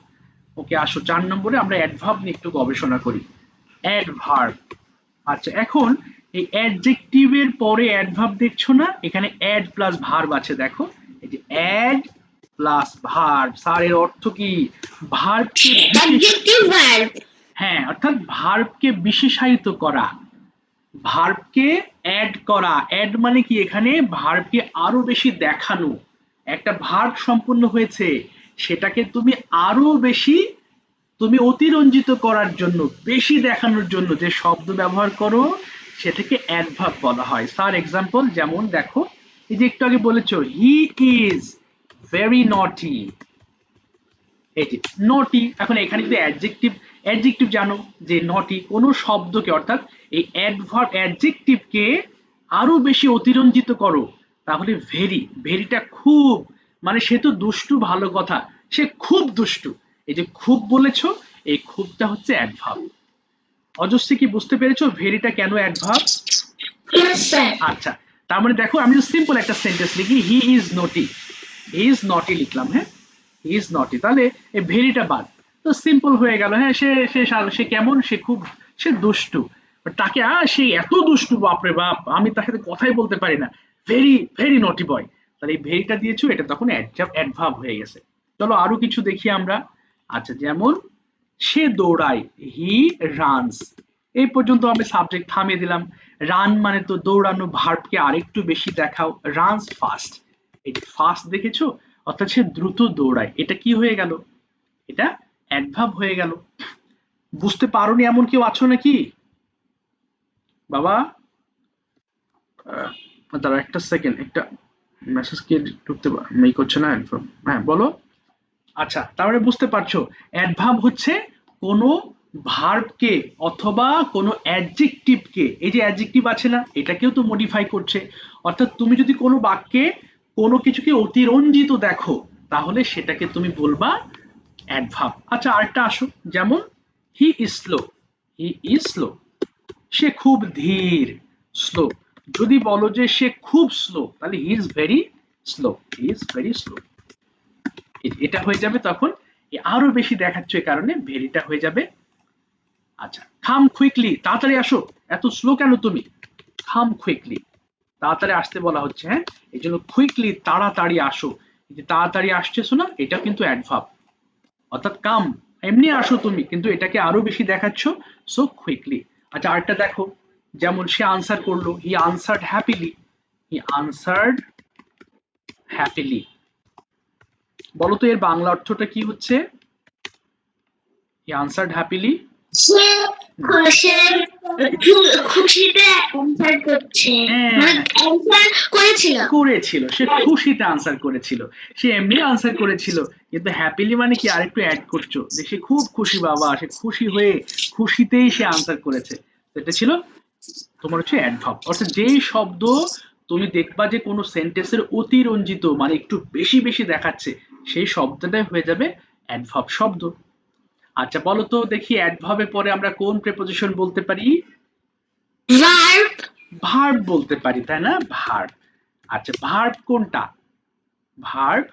ওকে, আসো 4 নম্বরে আমরা অ্যাডভার্ব নিয়ে একটু গবেষণা করি। অ্যাডভার্ব। আচ্ছা, এখন এই অ্যাডজেক্টিভের পরে অ্যাডভার্ব দেখছো না, এখানে অ্যাড প্লাস ভার্ব আছে, দেখো এই যে অ্যাড প্লাস ভার্ব। স্যার এর অর্থ কি? ভার্বকে অ্যাডজেক্টিভ ভার্ব। হ্যাঁ, অর্থাৎ ভার্বকে বিশেষায়িত করা, ভার্বকে অ্যাড করা। অ্যাড মানে কি? এখানে ভার্বকে আরো বেশি দেখানো। একটা ভার্ব সম্পূর্ণ হয়েছে, সেটাকে তুমি আরো বেশি, তুমি অতিরঞ্জিত করার জন্য, বেশি দেখানোর জন্য যে শব্দ ব্যবহার করো, সেটাকে অ্যাডভার্ব বলা হয়। ফর এক্সাম্পল যেমন দেখো, এই যে একটু আগে বলেছো হি ইজ ভেরি নটি, এই যে নটি, এখন এখানে যদি অ্যাডজেক্টিভ জানো যে নটি কোনো শব্দকে অর্থাৎ এই অ্যাডভার্ব অ্যাডজেক্টিভকে আরো বেশি অতিরঞ্জিত করো, তাহলে ভেরিটা খুব, মানে সে তো দুষ্টু ভালো কথা, সে খুব দুষ্টু, এই যে খুব বলেছো, এই খুবটা হচ্ছে অ্যাডভার্ব। অজস্রী কি বুঝতে পেরেছো ভেরিটা কেন অ্যাডভার্ব? Yes, sir. আচ্ছা, তার মানে দেখো আমি সিম্পল একটা সেন্টেন্স লিখি, হি ইজ নটি, হি ইজ নটি লিখলাম, হ্যাঁ হি ইজ নটি, তাহলে এই ভেরিটা বাদ, তো সিম্পল হয়ে গেল। হ্যাঁ সে সে সে কেমন, সে খুব, সে দুষ্টু, But তাকে সে এত দুষ্টু, বাপরে বাপ, আমি তার সাথে কথাই বলতে পারি না, ভেরি ভেরি নটি বয়, তাহলে এই ভেরিটা দিয়েছো, এটা তখন অ্যাডভার্ব হয়ে গেছে। চলো আরো কিছু দেখি আমরা। আচ্ছা যেমন সে দৌড়ায়, হি রানস, এই পর্যন্ত আমি সাবজেক্ট থামিয়ে দিলাম। রান মানে তো দৌড়ানো, ভার্বকে আরেকটু বেশি দেখাও, রানস ফাস্ট, এই যে ফাস্ট দেখেছো, অর্থাৎ সে দ্রুত দৌড়ায়, এটা কি হয়ে গেল, এটা অ্যাডভার্ব হয়ে গেল। বুঝতে পারোনি এমন কেউ আছো নাকি বাবা? দাঁড়া একটা সেকেন্ড, একটা মেসেজ কে ঢুকতে মেই করছে না, হ্যাঁ বলো। আচ্ছা তার মানে বুঝতে পারছো অ্যাডভার্ব হচ্ছে কোনো ভার্বকে অথবা কোনো অ্যাডজেক্টিভকে, এই যে অ্যাডজেক্টিভ আছে না, এটাকেও তো মডিফাই করছে, অর্থাৎ তুমি যদি কোনো বাক্যে কোনো কিছুকে অতিরঞ্জিত দেখো, তাহলে সেটাকে তুমি বলবা অ্যাডভার্ব। আচ্ছা আরেকটা আসো, যেমন he is slow, he is slow, সে খুব ধীর, স্লো। যদি বলো যে সে খুব স্লো, তাহলে he is very slow, he is very slow, এটা হয়ে যাবে তখন, আরো বেশি দেখাচ্ছ এই কারণে ভেরিটা হয়ে যাবে। আচ্ছা কাম কুইকলি, তাড়াতাড়ি আসো, এত স্লো কেন তুমি, কাম কুইকলি, তাড়াতাড়ি আসতে বলা হচ্ছে, হ্যাঁ এই জন্য কুইকলি তাড়াতাড়ি আসো, এই যে তাড়াতাড়ি আসছেছো না, এটা কিন্তু অ্যাডভার্ব, অর্থাৎ কাম এমনি আসো তুমি, কিন্তু এটাকে আরো বেশি দেখাচ্ছ, সো কুইকলি। আচ্ছা আরেকটা দেখো, যেমন সে আনসার করলো, হি আনসার্ড হ্যাপিলি, হি আনসার্ড হ্যাপিলি, বলো তো এর বাংলা অর্থটা কি হচ্ছে, হি আনসার্ড হ্যাপিলি, সে খুশিতে অ্যান্সার করছে, মানে অ্যান্সার করেছিল। করেছিল, সে খুশিতে আনসার করেছিল, সে এমনি আনসার করেছিল, কিন্তু হ্যাপিলি মানে কি আরেকটু অ্যাড করছো, যে সে খুব খুশি, বাবা সে খুশি হয়ে খুশিতেই সে আনসার করেছে, তো এটা ছিল তোমার হচ্ছে অ্যাডভার্ব। অর্থাৎ যেই শব্দ তুমি দেখবা যে কোনো সেন্টেন্সের অতিরঞ্জিত, মানে একটু বেশি বেশি দেখাচ্ছে, সেই শব্দটাই হয়ে যাবে অ্যাডভার্ব শব্দ। আচ্ছা বলো তো দেখি অ্যাডভার্বের পরে আমরা কোন প্রেপোজিশন বলতে পারি? ভার্ব। ভার্ব বলতে পারি, তাই না, ভার্ব। আচ্ছা ভার্ব কোনটা? ভার্ব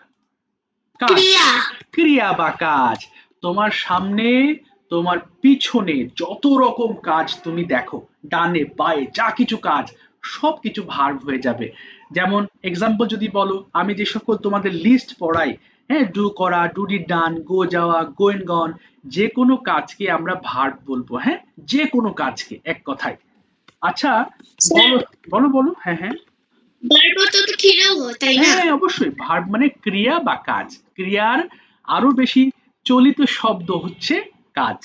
কাজ, ক্রিয়া। ক্রিয়া বা কাজ। তোমার সামনে, তোমার পিছনে যত রকম কাজ তুমি দেখো, ডানে বায়ে যা কিছু কাজ, সবকিছু ভার্ব হয়ে যাবে। যেমন এক্সাম্পল যদি বলো, আমি যে সকল তোমাদের লিস্ট পড়াই, হ্যাঁ ডু করা, ডু ডি ডান, গো যাওয়া, গোয়েন গন, যে কোনো কাজকে আমরা ভার্ব বলবো, হ্যাঁ যে কোনো কাজকে এক কথায়। আচ্ছা বলো বলো বলো, হ্যাঁ হ্যাঁ ভার্ব তো ক্রিয়াও হয়, তাই না? হ্যাঁ অবশ্যই, ভার্ব মানে ক্রিয়া বা কাজ, ক্রিয়ার আরো বেশি চলিত শব্দ হচ্ছে কাজ,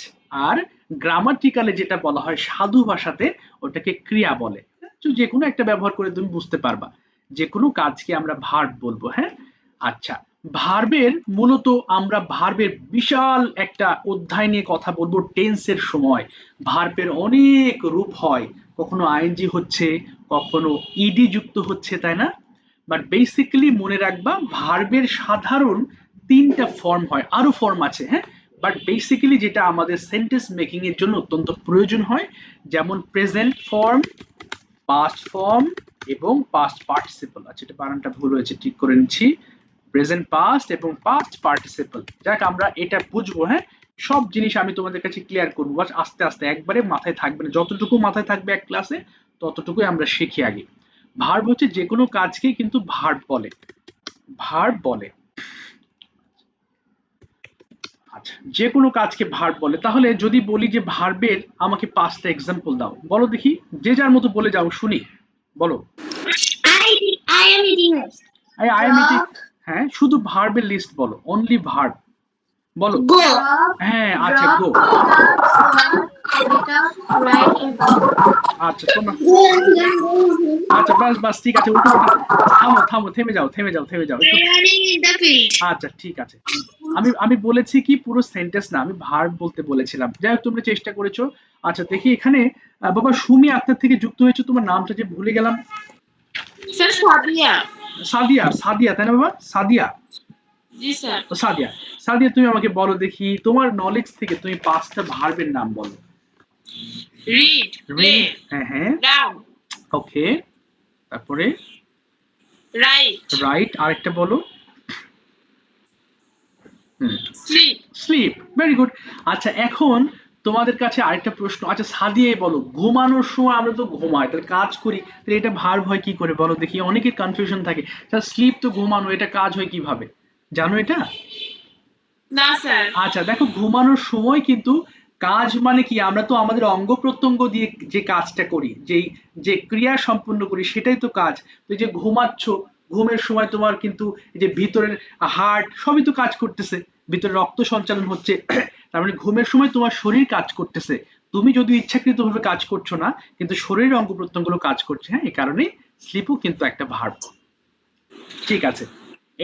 আর গ্রামাটিক্যালে যেটা বলা হয় সাধু ভাষাতে, ওটাকে ক্রিয়া বলে। তো যে কোনো একটা ব্যবহার করে তুমি বুঝতে পারবা, যে কোনো কাজকে আমরা ভার্ব বলবো, হ্যাঁ। আচ্ছা ভার্বের মূলত আমরা ভার্বের বিশাল একটা অধ্যায় নিয়ে কথা বলবো টেন্সের সময়। ভার্বের অনেক রূপ হয়, কখনো আইএনজি হচ্ছে, কখনো ইডি যুক্ত হচ্ছে, তাই না? বাট বেসিক্যালি মনে রাখবা ভার্বের সাধারণ তিনটা ফর্ম হয়, আরো ফর্ম আছে, হ্যাঁ, বাট বেসিক্যালি যেটা আমাদের সেন্টেন্স মেকিং এর জন্য অত্যন্ত প্রয়োজন হয়, যেমন প্রেজেন্ট ফর্ম, পাস্ট ফর্ম এবং পাস্ট পার্টিসিপল। আচ্ছা এটা বানানটা ভুল হয়েছে, ঠিক করে নিচ্ছি, প্রেজেন্ট পাস্ট এবং পাস্ট পার্টিসিপল। যাক আমরা এটা বুঝবো, হ্যাঁ সব জিনিস আমি তোমাদের কাছে ক্লিয়ার করবো, বাস আস্তে আস্তে, একবারে মাথায় থাকবে না, যতটুকু মাথায় থাকবে এক ক্লাসে ততটুকুই আমরা শিখি আগে। ভার্ব হচ্ছে যে কোনো কাজকে কিন্তু ভার্ব বলে, ভার্ব বলে। আচ্ছা যে কোনো কাজকে ভার্ব বলে, তাহলে যদি বলি যে ভার্বের আমাকে 5টা এক্সাম্পল দাও, বলো দেখি, যে যার মতো বলে যাও শুনি, বলো। I am eating it. I am eating, হ্যাঁ শুধু ভার্বের লিস্ট বলো, অনলি ভার্ব বলো। Go. হ্যাঁ আচ্ছা গো, এটা রাইট আচ্ছা তোমার আচ্ছা বাস ঠিক আছে, উল্টো পাল্টা থামো থামো, থেমে যাও থেমে যাও থেমে যাও একটু। running in the field. আচ্ছা ঠিক আছে, আমি আমি বলেছি কি পুরো সেন্টেন্স না, আমি ভার্ব বলতে বলেছিলাম, যাই হোক তোমরা চেষ্টা করেছো। আচ্ছা দেখি এখানে বাবা সুমি আক্তার থেকে যুক্ত হয়েছে, তোমার নামটা যে ভুলে গেলাম। Sir, Sadia. সাদিয়া, সাদিয়া তাই না বাবা, সাদিয়া। Ji sir. ও সাদিয়া, সাদিয়া তুমি আমাকে বলো দেখি তোমার নলেজ থেকে তুমি 5টা ভার্বের নাম বলো। Read, play, হ্যাঁ হ্যাঁ, run, ওকে, তারপরে write, রাইট, আরেকটা বলো। sleep. Sleep, very good. আচ্ছা এখন তোমাদের কাছে আরেকটা প্রশ্ন, আচ্ছা সাদিয়ে বলো, ঘুমানোর সময় আমরা তো ঘুমাই, তাহলে কাজ করি, তাহলে এটা ভার্ব হয় কি করে বলো দেখি, অনেকের কনফিউশন থাকে, স্লিপ তো ঘুমানো, এটা কাজ হয় কিভাবে, জানো এটা? Na sir. আচ্ছা দেখো ঘুমানোর সময় কিন্তু কাজ মানে কি, আমরা তো আমাদের অঙ্গ প্রত্যঙ্গ দিয়ে যে কাজটা করি, যেই যে ক্রিয়া সম্পন্ন করি সেটাই তো কাজ। তো এই যে ঘুমাচ্ছ, ঘুমের সময় তোমার কিন্তু এই যে ভিতরের হার্ট সবই তো কাজ করতেছে, ভিতরে রক্ত সঞ্চালন হচ্ছে, তার মানে ঘুমের সময় তোমার শরীর কাজ করতেছে, তুমি যদিও ইচ্ছাকৃতভাবে কাজ করছো না, কিন্তু শরীরের অঙ্গ প্রত্যঙ্গগুলো কাজ করছে, হ্যাঁ এই কারণে স্লিপও কিন্তু একটা ভার্ব। ঠিক আছে,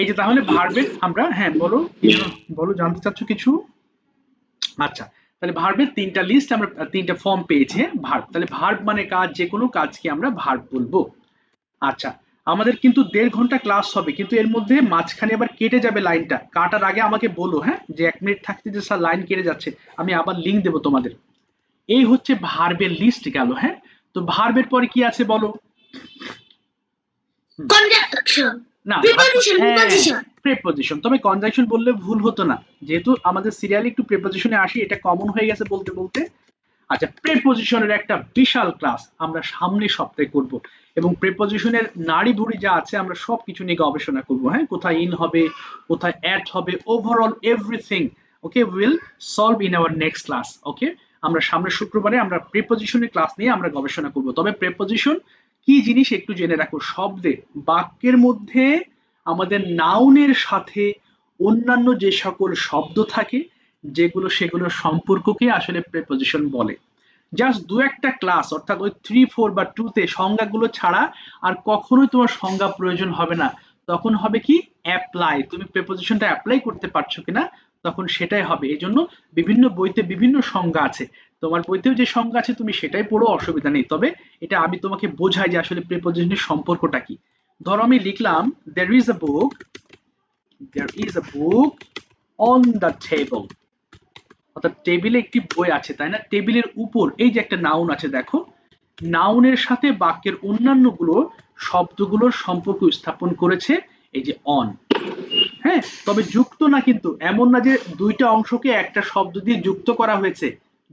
এই যে তাহলে ভার্বের আমরা, হ্যাঁ বলো কি যেন বলো, জানতে চাচ্ছ কিছু? আচ্ছা তাহলে ভার্বের 3টা লিস্ট আমরা, 3টা ফর্ম পেয়েছি, ভার্ব, তাহলে ভার্ব মানে কাজ, যে কোনো কাজকে আমরা ভার্ব বলবো। আচ্ছা আমাদের কিন্তু 1.5 ঘন্টা ক্লাস হবে, কিন্তু এর মধ্যে মাঝখানে আবার কেটে যাবে লাইনটা, কাটার আগে আমাকে বলো, হ্যাঁ যে 1 মিনিট থাকতে যে স্যার লাইন কেটে যাচ্ছে, আমি আবার লিঙ্ক দেবো তোমাদের। এই হচ্ছে ভার্বের লিস্ট গেল, হ্যাঁ। তো ভার্বের পরে কি আছে বলো? কনজাংশন, না প্রিপজিশন, প্রিপজিশন। প্রেপোজিশন, তবে কনজাংশন বললে ভুল হতো না, যেহেতু আমাদের সিরিয়ালে একটু প্রেপোজিশনে আসি, এটা কমন হয়ে গেছে বলতে বলতে। আচ্ছা প্রেপোজিশনের একটা বিশাল ক্লাস আমরা সামনের সপ্তাহে করব, এবং প্রেপোজিশনের নাড়ি ভুড়ি যা আছে আমরা সবকিছু নিয়ে গবেষণা করব, হ্যাঁ কোথায় ইন হবে, কোথায় অ্যাড হবে, overall everything okay will solve in our next class. Okay, আমরা সামনের শুক্রবারে আমরা প্রেপোজিশনের ক্লাস নিয়ে আমরা গবেষণা করব। তবে প্রেপোজিশন কি জিনিস একটু জেনে রাখো, শব্দে বাক্যের মধ্যে আমাদের নাউনের সাথে অন্যান্য যে সকল শব্দ থাকে, যেগুলো সেগুলোর সম্পর্ককে আসলে প্রেপোজিশন বলে। জাস্ট 2-1টা ক্লাস, অর্থাৎ ওই 3, 4 বা 2 তে সংজ্ঞাগুলো ছাড়া আর কখনোই তোমার সংজ্ঞা প্রয়োজন হবে না। তখন হবে কি অ্যাপ্লাই, তুমি প্রেপোজিশনটা অ্যাপ্লাই করতে পারছো কিনা তখন সেটাই হবে। এই জন্য বিভিন্ন বইতে বিভিন্ন সংজ্ঞা আছে, তোমার বইতেও যে সংজ্ঞা আছে তুমি সেটাই পড়ো, অসুবিধা নেই। তবে এটা আমি তোমাকে বোঝাই যে আসলে প্রেপোজিশনের সম্পর্কটা কি। ধরো আমি লিখলাম there is a book on the table, অর্থাৎ টেবিলে একটি বই আছে, তাই না, টেবিলের উপর এই যে একটা নাউন আছে, দেখো নাউনের সাথে বাক্যের অন্যান্য গুলো শব্দগুলোর সম্পর্ক স্থাপন করেছে এই যে অন, হ্যাঁ তবে যুক্ত না, কিন্তু এমন না যে দুইটা অংশকে একটা শব্দ দিয়ে যুক্ত করা হয়েছে,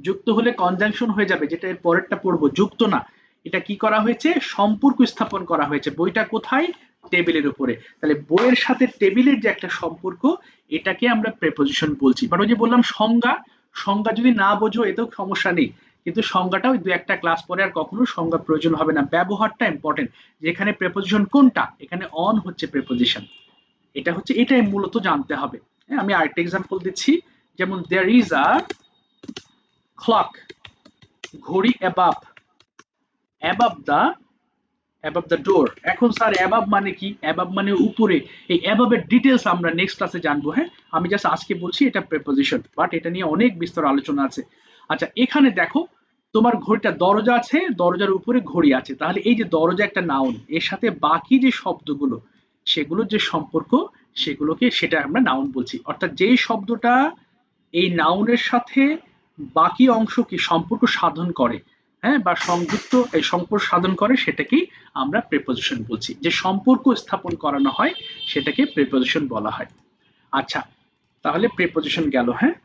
যুক্ত হলে কনজাংশন হয়ে যাবে, যেটা এর পরেরটা পড়বো, যুক্ত না, এটা কি করা হয়েছে, সম্পর্ক স্থাপন করা হয়েছে। বইটা কোথায়, টেবিলের উপরে, তাহলে বইয়ের সাথে টেবিলের যে একটা সম্পর্ক, এটাকে আমরা প্রেপোজিশন বলছি। বাট ওই যে বললাম সংজ্ঞা, সংজ্ঞা যদি না বোঝো এতেও সমস্যা নেই, কিন্তু সংজ্ঞাটা ওই 2-1টা ক্লাস পরে আর কখনো সংজ্ঞা প্রয়োজন হবে না, ব্যবহারটা ইম্পর্টেন্ট, যেখানে প্রেপোজিশন কোনটা, এখানে অন হচ্ছে প্রেপোজিশন, এটা হচ্ছে, এটাই মূলত জানতে হবে। হ্যাঁ আমি আরেকটা এক্সাম্পল দিচ্ছি, যেমন there is a clock, ঘড়ি above the door। এখন স্যার অ্যাবাব মানে কি, অ্যাবাব মানে উপরে, এই অ্যাবাবের ডিটেলস আমরা নেক্সট ক্লাসে জানবো, হ্যাঁ আমি জাস্ট আজকে বলছি এটা প্রেপোজিশন, বাট এটা নিয়ে অনেক বিস্তর আলোচনা আছে। আচ্ছা এখানে দেখো তোমার ঘড়িটা, দরজা আছে, দরজার উপরে ঘড়ি আছে, তাহলে এই যে দরজা একটা নাউন, এর সাথে বাকি যে শব্দগুলো সেগুলোর যে সম্পর্ক, সেগুলোকে সেটা আমরা নাউন বলছি, অর্থাৎ যেই শব্দটা এই নাউনের সাথে বাকি অংশকে সম্পর্ক সাধন করে, হ্যাঁ বা সংযুক্ত, এই সম্পর্ক সাধন করে, সেটাকেই আমরা প্রেপোজিশন বলছি, যে সম্পর্ক স্থাপন করানো হয় সেটাকে প্রেপোজিশন বলা হয়। আচ্ছা তাহলে প্রেপোজিশন গেল, হ্যাঁ।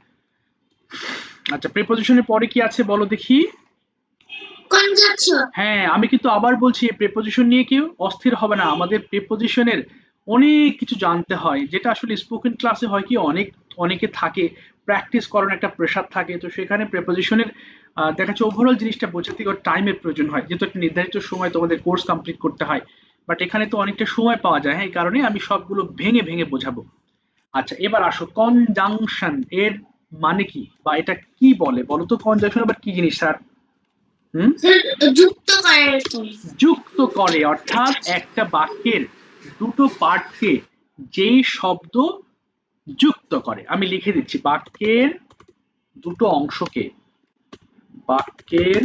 আচ্ছা প্রেপোজিশনের পরে কি আছে বলো দেখি? কনজাংশন। হ্যাঁ আমি কিন্তু আবার বলছি, প্রেপোজিশন নিয়ে কেউ অস্থির হবে না, আমাদের প্রেপোজিশনের অনেক কিছু জানতে হয়, যেটা আসলে স্পোকেন ক্লাসে হয় কি, অনেকে থাকে প্র্যাকটিস করার একটা প্রেশার থাকে, তো সেখানে প্রেপোজিশনের দেখা যাচ্ছে ওভারঅল জিনিসটা বোঝাতে গেলে টাইমের প্রয়োজন হয়, যেহেতু একটা নির্ধারিত সময় তোমাদের কোর্স কমপ্লিট করতে হয়, বাট এখানে তো অনেকটা সময় পাওয়া যায়, হ্যাঁ এই কারণে আমি সবগুলো ভেঙে ভেঙে বোঝাবো। আচ্ছা এবার আসো কনজাংশন, এর মানে কি বা এটা কি বলে বলো তো? কনজাংশন আবার কি জিনিস স্যার? যুক্ত করে যুক্ত করে, অর্থাৎ একটা বাক্যের দুটো পার্টকে যেই শব্দ যুক্ত করে। আমি লিখে দিচ্ছি, বাক্যের দুটো অংশকে, বাক্যের,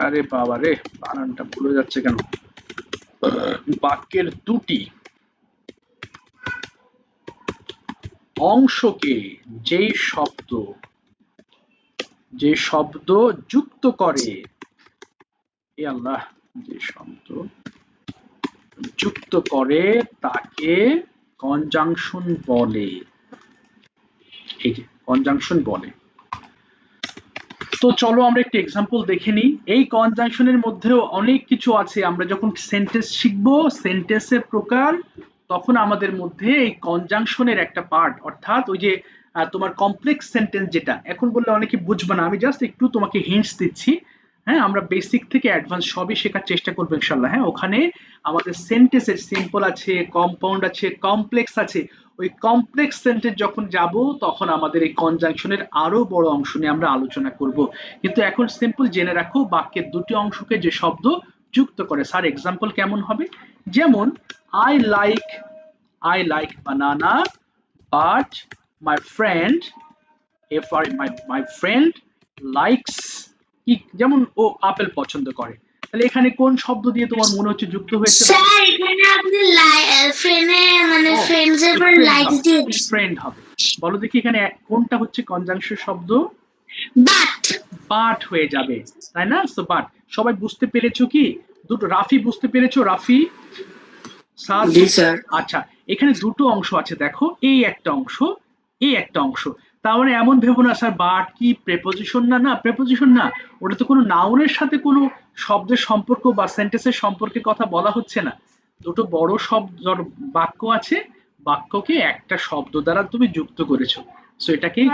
আরে বাবা রে বানানটা ভুলে যাচ্ছে কেন, বাক্যের দুটি অংশকে যে শব্দ যুক্ত করে, এ আল্লাহ, যে শব্দ যুক্ত করে তাকে কনজাংশন বলে। এই যে কনজাংশন বলে। তো চলো আমরা একটু এক্সাম্পল দেখে নিই। এই কনজাংশনের মধ্যেও অনেক কিছু আছে। আমরা যখন সেন্টেন্স শিখবো, সেন্টেন্সের প্রকার, তখন আমাদের মধ্যে এই কনজাংশনের একটা পার্ট, অর্থাৎ ওই যে তোমার কমপ্লেক্স সেন্টেন্স, যেটা এখন বললে অনেকে বুঝবে না, আমি জাস্ট একটু তোমাকে হিন্টস দিচ্ছি। হ্যাঁ, আমরা বেসিক থেকে অ্যাডভান্স সবই শেখার চেষ্টা করবো ইনশাল্লাহ। হ্যাঁ, ওখানে আমাদের সেন্টেন্সের সিম্পল আছে, কম্পাউন্ড আছে, কমপ্লেক্স আছে। ওই কমপ্লেক্স সেন্টেন্স যখন যাব, তখন আমাদের এই কনজাংশনের আরো বড় অংশ নিয়ে আমরা আলোচনা করব। কিন্তু এখন সিম্পল জেনে রাখো, বাক্যের দুটি অংশকে যে শব্দ যুক্ত করে। স্যার এক্সাম্পল কেমন হবে? যেমন I like banana, but my friend, if my friend likes, কি, যেমন ও আপেল পছন্দ করে। তাহলে এখানে কোন শব্দ দিয়ে তোমার মনে হচ্ছে যুক্ত হয়েছে? স্যার এখানে আপনি ফ্রেন্ডে মানে ফ্রেন্ডসের পর লাইক দিয়েছেন। ফ্রেন্ড হবে। বলো দেখি এখানে কোনটা হচ্ছে কনজাংশন শব্দ? বাট। বাট হয়ে যাবে, তাই না? So but. সবাই বুঝতে পেরেছো কি? দুটো, রাফি বুঝতে পেরেছো? রাফি, সাদ? জি স্যার। আচ্ছা, এখানে দুটো অংশ আছে দেখো, এই একটা অংশ, এই একটা অংশ। তার মানে এমন ভেবো না স্যার বাট কি প্রেপোজিশন না। না, প্রেপোজিশন না, ওটা তো কোনো নাউনের সাথে কোনো শব্দের সম্পর্ক বা সেন্টেন্সের সম্পর্কে কথা বলা হচ্ছে না। দুটো বড় শব্দ বাক্য আছে, বাক্যকে একটা শব্দ দ্বারা তুমি যুক্ত করেছো, সো এটাকেই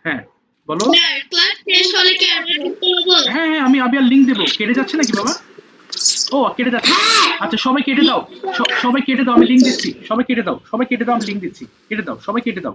হ্যাঁ বলো। ক্লাস শেষ হলে কি আমরা ঢুকতে হবে? হ্যাঁ হ্যাঁ, আমি আর লিঙ্ক দেবো। কেটে যাচ্ছে নাকি বাবা? ও কেটে যাচ্ছে, আচ্ছা সবাই কেটে দাও, সবাই কেটে দাও, আমি লিঙ্ক দিচ্ছি। সবাই কেটে দাও, সবাই কেটে দাও, আমি লিঙ্ক দিচ্ছি। কেটে দাও, সবাই কেটে দাও।